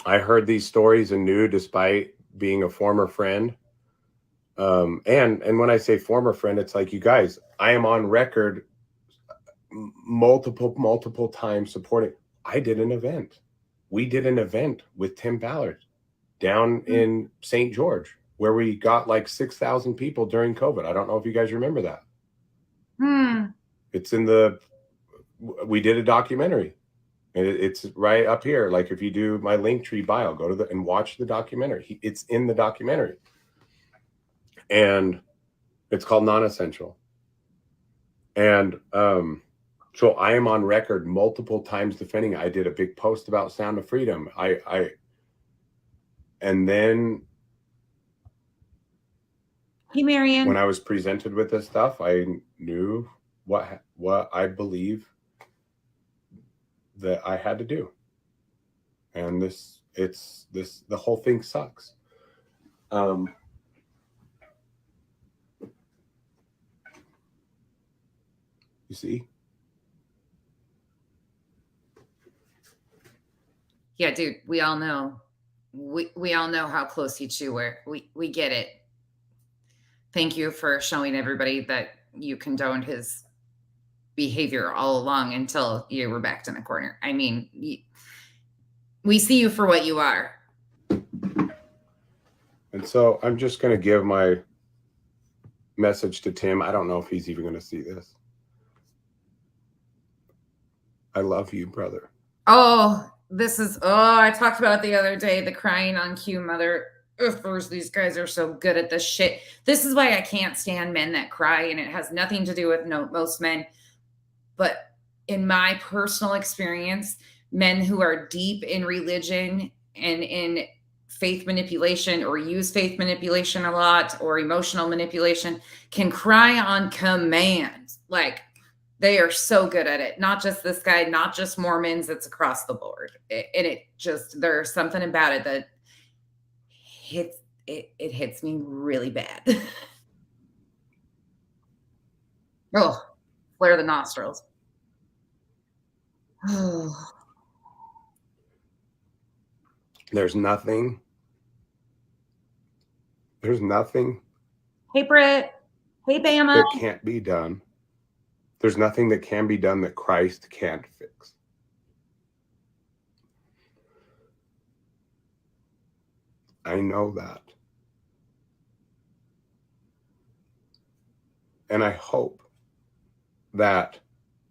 I heard these stories and knew, despite being a former friend. And when I say former friend, it's like, you guys, I am on record multiple times supporting. I did an event. We did an event with Tim Ballard down in St. George, where we got like 6,000 people during COVID. I don't know if you guys remember that. It's we did a documentary. And it's right up here. Like if you do my Linktree bio, go to and watch the documentary. It's in the documentary. And it's called Non-Essential. And so I am on record multiple times defending it. I did a big post about Sound of Freedom. And then Hey, Marianne. when I was presented with this stuff, I knew what I believe that I had to do. And the whole thing sucks. You see? Yeah, dude, we all know. We all know how close you two were. We get it. Thank you for showing everybody that you condoned his behavior all along until you were backed in a corner. I mean, we see you for what you are. And so I'm just going to give my message to Tim. I don't know if he's even going to see this. I love you, brother. Oh, I talked about it the other day, the crying on cue mother First, these guys are so good at this shit. This is why I can't stand men that cry, and it has nothing to do with most men. But in my personal experience, men who are deep in religion and in faith manipulation or use faith manipulation a lot or emotional manipulation can cry on command. Like, they are so good at it. Not just this guy, not just Mormons, it's across the board. There's something about it that it hits me really bad. Oh, flare the nostrils. Oh, There's nothing. hey, Britt. Hey, Bama. That can't be done. There's nothing that can be done that Christ can't fix. I know that. And I hope that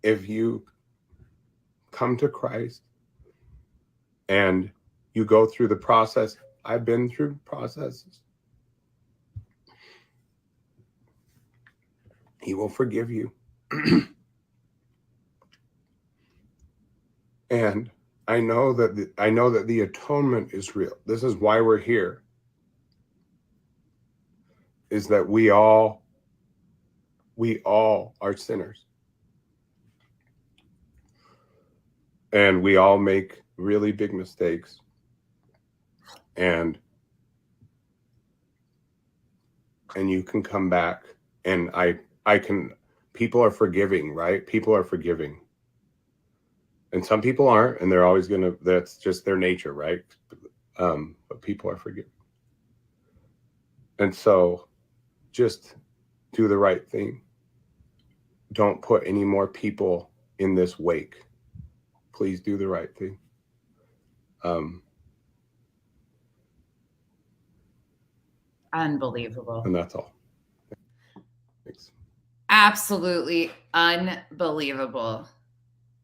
if you come to Christ and you go through the process, I've been through processes, He will forgive you. And I know that the atonement is real. This is why we're here. Is that we all are sinners. And we all make really big mistakes. And you can come back, and I can, people are forgiving, right? People are forgiving. And some people aren't, and they're always that's just their nature, right? But people are forgiving. And so just do the right thing. Don't put any more people in this wake. Please do the right thing. Unbelievable. And that's all. Thanks. Absolutely unbelievable.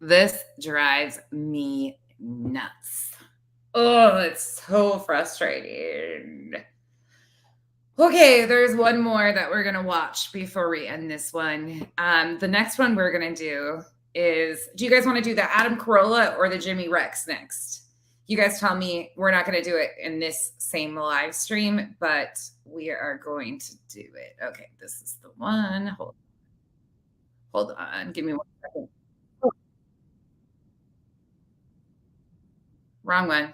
This drives me nuts. Oh, it's so frustrating. Okay, there's one more that we're going to watch before we end this one. The next one we're going to do is, do you guys want to do the Adam Carolla or the Jimmy Rex next? You guys tell me. We're not going to do it in this same live stream, but we are going to do it. Okay, this is the one. Hold on. Give me 1 second. Oh. Wrong one.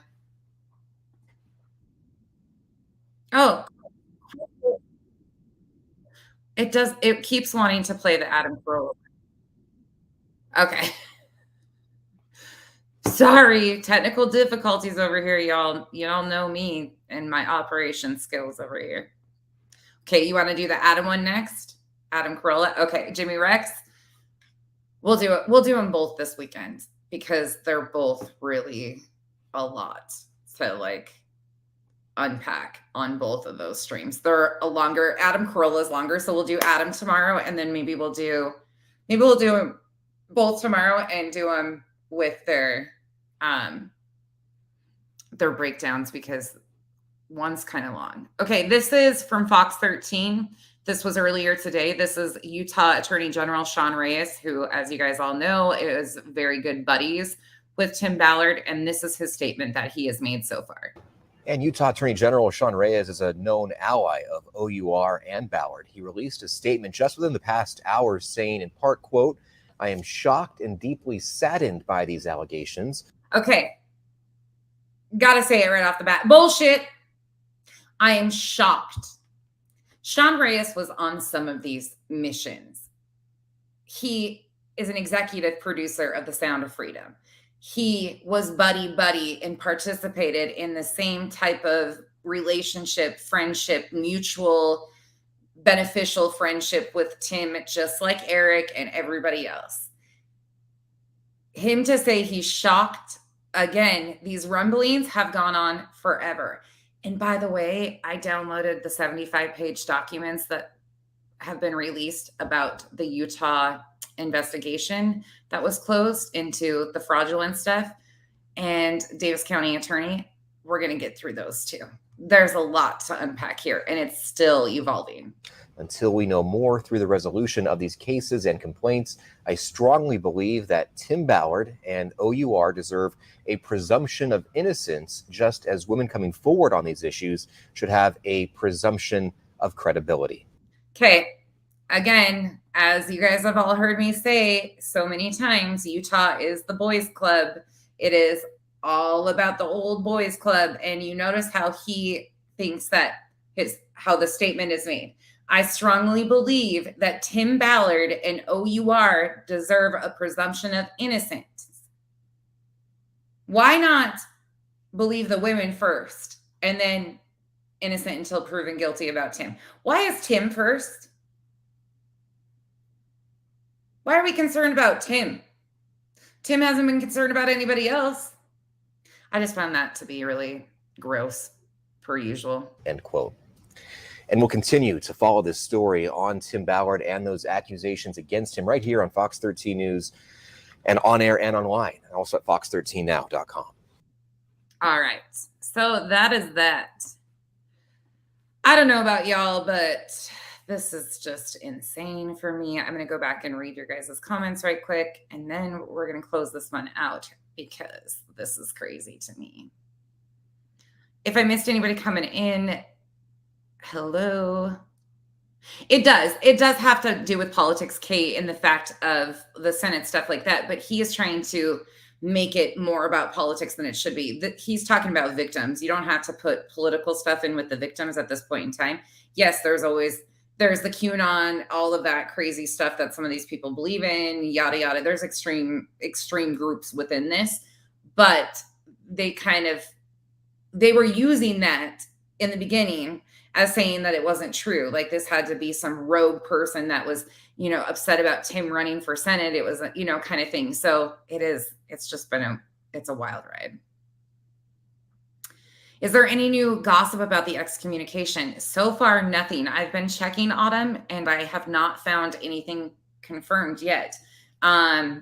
Oh. It keeps wanting to play the Adam Carolla. Okay. Sorry, technical difficulties over here, y'all. Y'all know me and my operation skills over here. Okay, you want to do the Adam one next? Adam Carolla. Okay, Jimmy Rex. We'll do it. We'll do them both this weekend because they're both really a lot. So like unpack on both of those streams. They're a longer, Adam Carolla is longer. So we'll do Adam tomorrow, and then maybe we'll do them both tomorrow and do them with their breakdowns because one's kind of long. Okay, this is from Fox 13. This was earlier today. This is Utah Attorney General Sean Reyes, who, as you guys all know, is very good buddies with Tim Ballard. And this is his statement that he has made so far. And Utah Attorney General Sean Reyes is a known ally of OUR and Ballard. He released a statement just within the past hours saying, in part, quote, "I am shocked and deeply saddened by these allegations." Okay. Gotta say it right off the bat. Bullshit. I am shocked. Sean Reyes was on some of these missions. He is an executive producer of The Sound of Freedom. He was buddy and participated in the same type of relationship, friendship, mutual beneficial friendship with Tim, just like Eric and everybody else. Him to say he's shocked, again, these rumblings have gone on forever. And by the way, I downloaded the 75-page documents that have been released about the Utah investigation that was closed into the fraudulent stuff. And Davis County attorney we're going to get through those too. There's a lot to unpack here, and it's still evolving. Until we know more through the resolution of these cases and complaints, I strongly believe that Tim Ballard and OUR deserve a presumption of innocence, just as women coming forward on these issues should have a presumption of credibility. Okay. Again, as you guys have all heard me say so many times, Utah is the boys club. It is all about the old boys club. And you notice how he thinks that how the statement is made. I strongly believe that Tim Ballard and OUR deserve a presumption of innocence. Why not believe the women first and then innocent until proven guilty about Tim? Why is Tim first? Why are we concerned about Tim? Tim hasn't been concerned about anybody else. I just found that to be really gross, per usual. End quote. And we'll continue to follow this story on Tim Ballard and those accusations against him right here on Fox 13 News and on air and online, and also at fox13now.com. All right. So that is that. I don't know about y'all, but this is just insane for me. I'm going to go back and read your guys' comments right quick, and then we're going to close this one out because this is crazy to me. If I missed anybody coming in, hello. It does have to do with politics, Kate, and the fact of the Senate, stuff like that. But he is trying to make it more about politics than it should be. He's talking about victims. You don't have to put political stuff in with the victims at this point in time. Yes, there's the QAnon, all of that crazy stuff that some of these people believe in, yada, yada. There's extreme groups within this, but they were using that in the beginning as saying that it wasn't true. Like this had to be some rogue person that was, upset about Tim running for Senate. It was, kind of thing. So it's just been it's a wild ride. Is there any new gossip about the excommunication? So far, nothing. I've been checking Autumn and I have not found anything confirmed yet. I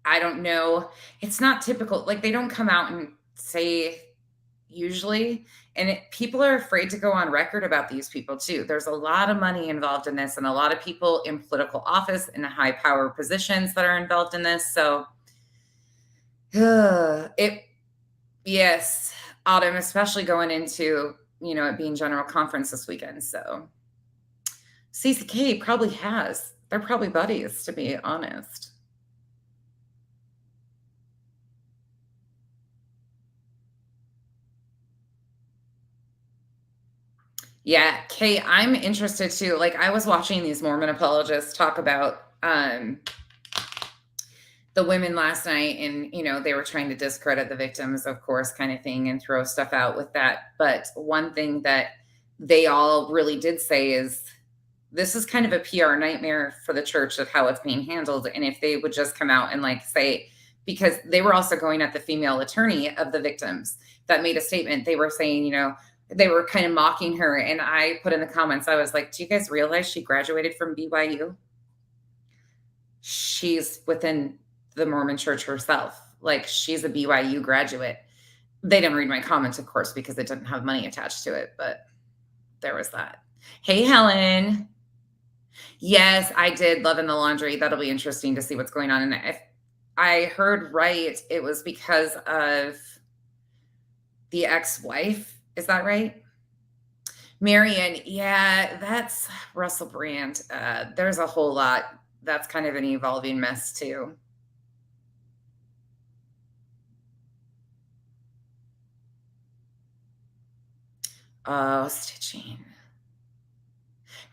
don't know. It's not typical. Like they don't come out and say usually, and people are afraid to go on record about these people too. There's a lot of money involved in this and a lot of people in political office in high power positions that are involved in this. So yes, Autumn, especially going into, it being general conference this weekend. So CCK probably has. They're probably buddies, to be honest. Yeah, Kate, I'm interested too. Like I was watching these Mormon apologists talk about the women last night, and they were trying to discredit the victims, of course, kind of thing, and throw stuff out with that. But one thing that they all really did say is this is kind of a PR nightmare for the church of how it's being handled. And if they would just come out and say, because they were also going at the female attorney of the victims that made a statement, they were saying, they were kind of mocking her. And I put in the comments, I was like, do you guys realize she graduated from BYU? She's within the Mormon church herself. Like she's a BYU graduate. They didn't read my comments, of course, because it didn't have money attached to it, but there was that. Hey, Helen. Yes, I did Love in the Laundry. That'll be interesting to see what's going on. And if I heard right, it was because of the ex-wife. Is that right? Marion, yeah, that's Russell Brand. There's a whole lot. That's kind of an evolving mess too. Oh, stitching.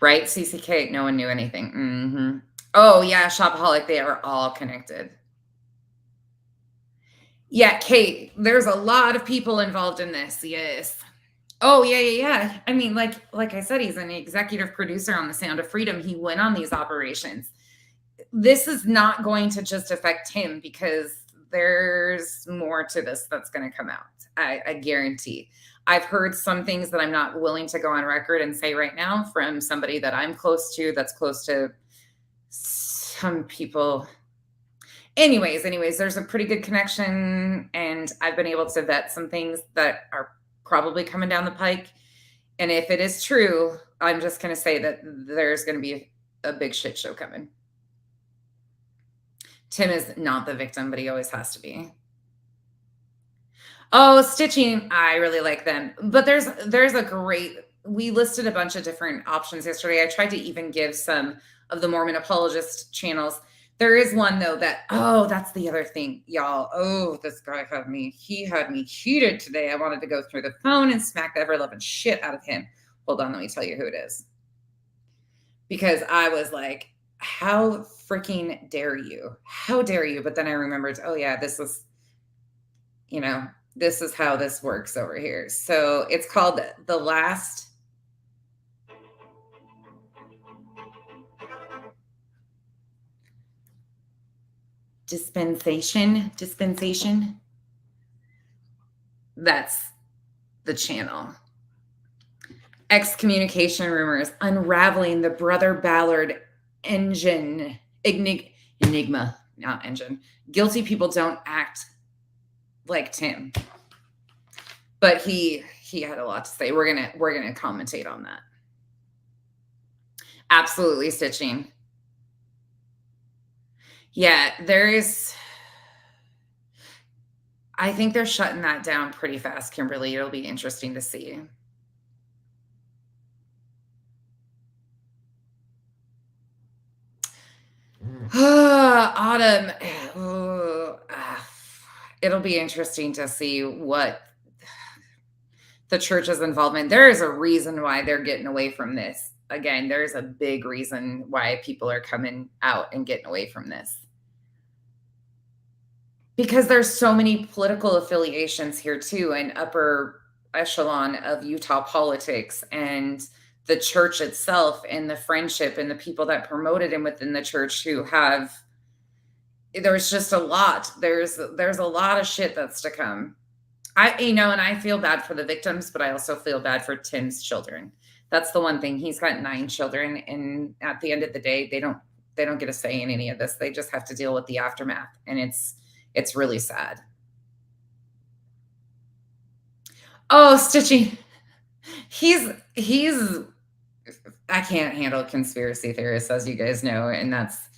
Right, CCK, no one knew anything. Mm-hmm. Oh, yeah, Shopaholic, they are all connected. Yeah, Kate, there's a lot of people involved in this, yes. Oh, yeah. I mean, like I said, he's an executive producer on The Sound of Freedom. He went on these operations. This is not going to just affect him because there's more to this that's going to come out. I guarantee. I've heard some things that I'm not willing to go on record and say right now from somebody that I'm close to, that's close to some people. anyways, there's a pretty good connection, and I've been able to vet some things that are probably coming down the pike. And if it is true, I'm just going to say that there's going to be a big shit show coming. Tim is not the victim, but he always has to be. Oh, stitching. I really like them. But there's a great, we listed a bunch of different options yesterday. I tried to even give some of the Mormon apologist channels. There is one though that, oh, that's the other thing, y'all. Oh, this guy he had me heated today. I wanted to go through the phone and smack the ever-loving shit out of him. Hold on, let me tell you who it is. Because I was like, how freaking dare you? How dare you? But then I remembered, oh yeah, this is, this is how this works over here. So it's called The Last Dispensation. That's the channel. Excommunication rumors, unraveling the brother Ballard enigma, not engine. Guilty people don't act like Tim. But he had a lot to say. We're gonna commentate on that. Absolutely, stitching. Yeah, I think they're shutting that down pretty fast, Kimberly. It'll be interesting to see. Autumn. It'll be interesting to see what the church's involvement. There is a reason why they're getting away from this. Again, there's a big reason why people are coming out and getting away from this. Because there's so many political affiliations here too, and upper echelon of Utah politics and the church itself and the friendship and the people that promoted him within the church who have, there's just a lot. There's a lot of shit that's to come. And I feel bad for the victims, but I also feel bad for Tim's children. That's the one thing. He's got 9 children, and at the end of the day, they don't get a say in any of this. They just have to deal with the aftermath, and it's really sad. Oh, stitching. He's I can't handle conspiracy theorists, as you guys know, and that's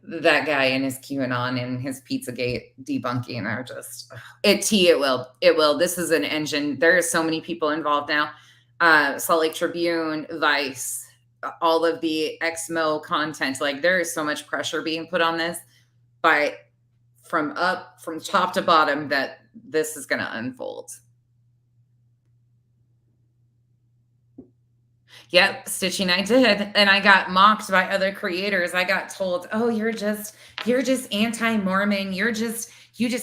that guy and his QAnon and his Pizzagate debunking are just it will. This is an engine. There are so many people involved now. Salt Lake Tribune, Vice, all of the XMO content. Like, there is so much pressure being put on this from top to bottom that this is going to unfold. Yep, stitching I did. And I got mocked by other creators. I got told, oh, you're just anti-Mormon. You just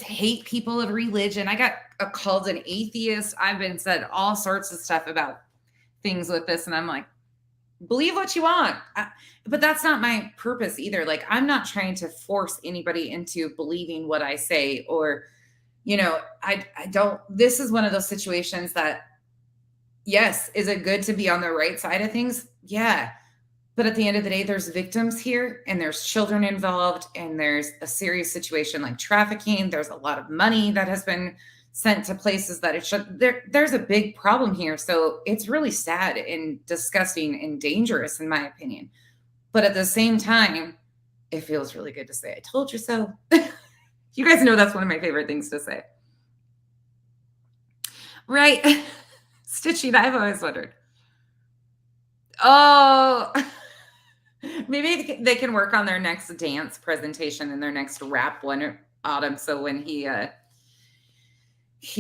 hate people of religion. I got called an atheist. I've been said all sorts of stuff about things with this. And I'm like, believe what you want. But that's not my purpose either. Like, I'm not trying to force anybody into believing what I say, or, I don't, this is one of those situations that, yes, is it good to be on the right side of things? Yeah. But at the end of the day, there's victims here, and there's children involved, and there's a serious situation like trafficking. There's a lot of money that has been sent to places that it should. There's a big problem here. So it's really sad and disgusting and dangerous, in my opinion. But at the same time, it feels really good to say, I told you so. You guys know that's one of my favorite things to say. Right. Stitching, I've always wondered. Oh, maybe they can work on their next dance presentation and their next rap one, Autumn. So when he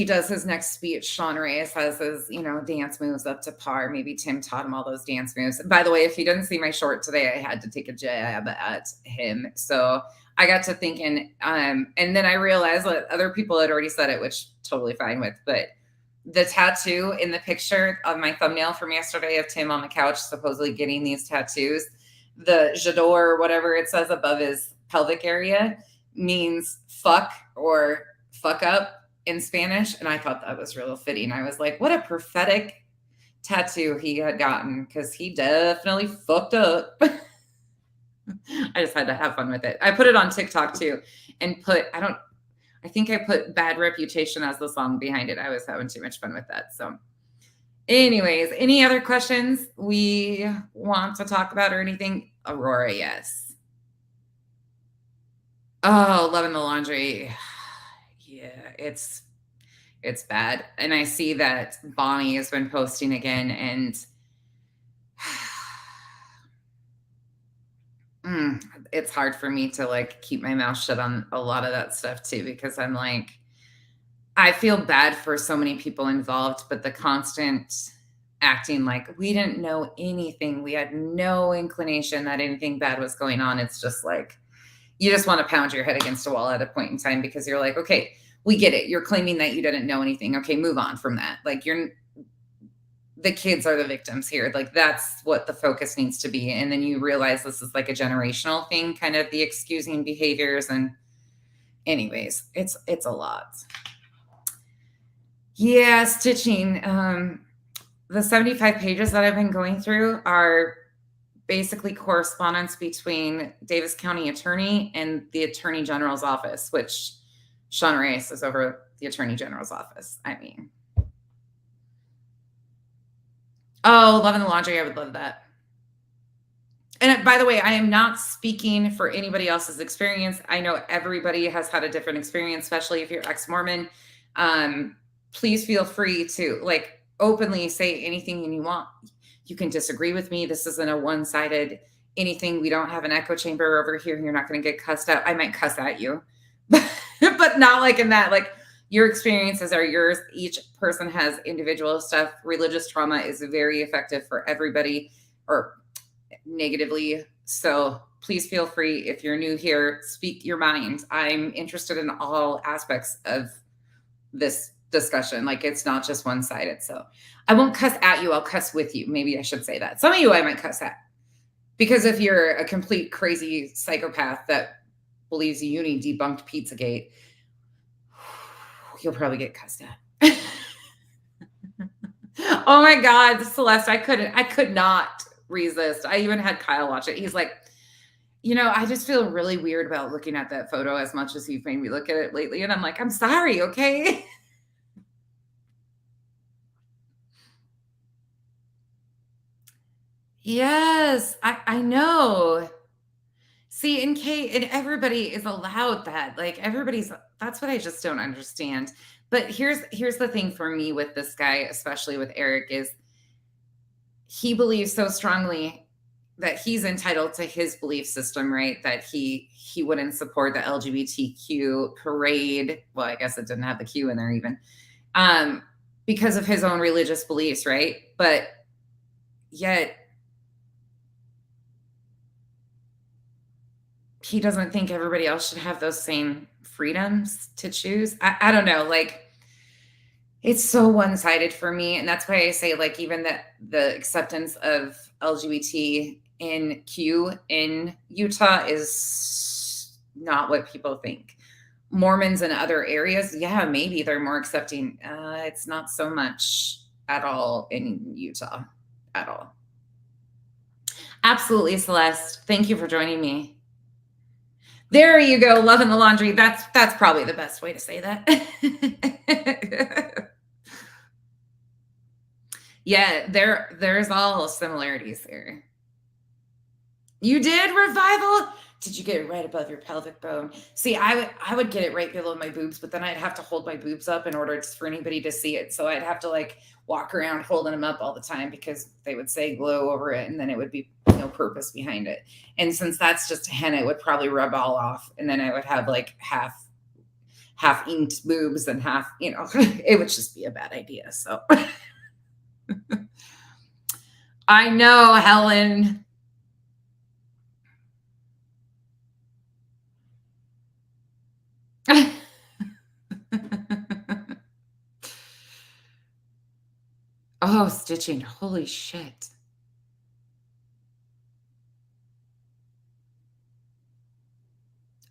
does his next speech, Sean Reyes has his, dance moves up to par. Maybe Tim taught him all those dance moves. By the way, if you didn't see my short today, I had to take a jab at him. So I got to thinking, and then I realized that other people had already said it, which totally fine with, but the tattoo in the picture of my thumbnail from yesterday of Tim on the couch, supposedly getting these tattoos, the Jador, whatever it says above his pelvic area, means fuck or fuck up in Spanish. And I thought that was real fitting. I was like, what a prophetic tattoo he had gotten, because he definitely fucked up. I just had to have fun with it. I put it on TikTok too, and I think I put Bad Reputation as the song behind it. I was having too much fun with that. So anyways, any other questions we want to talk about or anything? Aurora, yes. Oh, Loving the Laundry. Yeah, it's bad. And I see that Bonnie has been posting again, and it's hard for me to like keep my mouth shut on a lot of that stuff too, because I'm like, I feel bad for so many people involved, but the constant acting like we didn't know anything, we had no inclination that anything bad was going on. It's just like, you just want to pound your head against a wall at a point in time, because you're like, okay, we get it. You're claiming that you didn't know anything. Okay, move on from that. Like, the kids are the victims here. Like, that's what the focus needs to be. And then you realize this is like a generational thing, kind of the excusing behaviors. And anyways, it's a lot. Yeah, stitching. The 75 pages that I've been going through are basically correspondence between Davis County Attorney and the Attorney General's office, which Sean Reyes is over the Attorney General's office. I mean, oh, Loving the Laundry. I would love that. And by the way, I am not speaking for anybody else's experience. I know everybody has had a different experience, especially if you're ex-Mormon. Please feel free to like openly say anything you want. You can disagree with me. This isn't a one-sided anything. We don't have an echo chamber over here. You're not going to get cussed out. I might cuss at you, but not like in that, like, your experiences are yours. Each person has individual stuff. Religious trauma is very effective for everybody, or negatively. So please feel free, if you're new here, speak your mind. I'm interested in all aspects of this discussion. Like, it's not just one-sided. So I won't cuss at you. I'll cuss with you. Maybe I should say that. Some of you I might cuss at, because if you're a complete crazy psychopath that believes uni debunked Pizzagate, you'll probably get cussed at. Oh my God, Celeste, I could not resist. I even had Kyle watch it. He's like, I just feel really weird about looking at that photo as much as you've made me look at it lately. And I'm like, I'm sorry, okay? Yes, I know. See, and Kate, and everybody is allowed that. Like, that's what I just don't understand. But here's the thing for me with this guy, especially with Eric, is he believes so strongly that he's entitled to his belief system, right? That he wouldn't support the LGBTQ parade. Well, I guess it didn't have the Q in there even, because of his own religious beliefs, right? But yet he doesn't think everybody else should have those same freedoms to choose. I don't know. Like, it's so one-sided for me. And that's why I say, like, even the acceptance of LGBT in Q in Utah is not what people think. Mormons in other areas, yeah, maybe they're more accepting. It's not so much at all in Utah, at all. Absolutely, Celeste. Thank you for joining me. There you go, Loving the Laundry. That's probably the best way to say that. Yeah, there's all similarities there. You did revival? Did you get it right above your pelvic bone? See, I would get it right below my boobs, but then I'd have to hold my boobs up in order for anybody to see it. So I'd have to like walk around holding them up all the time, because they would say glow over it, and then it would be no purpose behind it. And since that's just a hen, it would probably rub all off, and then I would have like half inked boobs and half, it would just be a bad idea. So I know, Helen. Oh, stitching. Holy shit.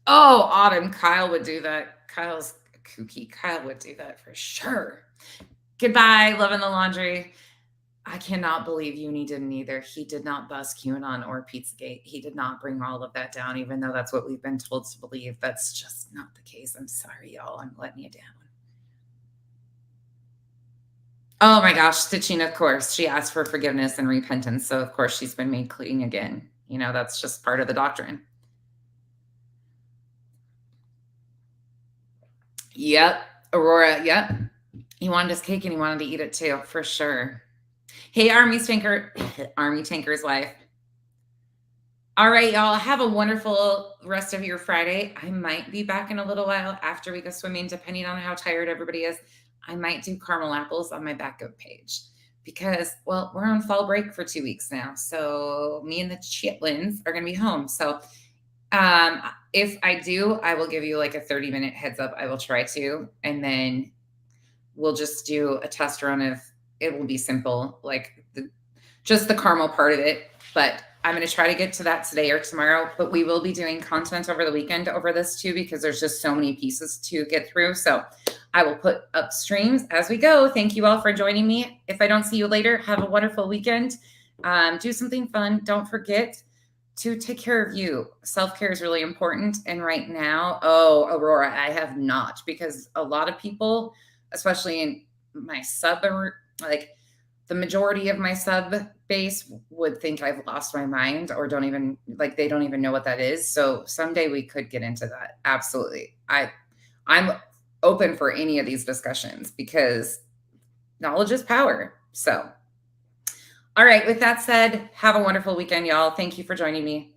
Oh, Autumn. Kyle would do that. Kyle's kooky. Kyle would do that for sure. Goodbye, Loving the Laundry. I cannot believe Uni didn't either. He did not bust QAnon or Pizzagate. He did not bring all of that down, even though that's what we've been told to believe. That's just not the case. I'm sorry, y'all. I'm letting you down. Oh my gosh, Stitching, of course. She asked for forgiveness and repentance. So, of course, she's been made clean again. You know, that's just part of the doctrine. Yep. Aurora, yep. He wanted his cake and he wanted to eat it too, for sure. Hey, Army Tanker's wife. All right, y'all. Have a wonderful rest of your Friday. I might be back in a little while after we go swimming, depending on how tired everybody is. I might do caramel apples on my backup page because, well, we're on fall break for 2 weeks now. So me and the chitlins are going to be home. So if I do, I will give you like a 30-minute heads up. I will try to, and then we'll just do a test run of, it will be simple, like just the caramel part of it. But I'm going to try to get to that today or tomorrow, but we will be doing content over the weekend over this too, because there's just so many pieces to get through. So I will put up streams as we go. Thank you all for joining me. If I don't see you later, have a wonderful weekend. Do something fun. Don't forget to take care of you. Self-care is really important. And right now, Aurora, I have not, because a lot of people, especially in my sub, like the majority of my sub base would think I've lost my mind or don't even know what that is. So someday we could get into that. Absolutely. I'm open for any of these discussions because knowledge is power. So, all right. With that said, have a wonderful weekend, y'all. Thank you for joining me.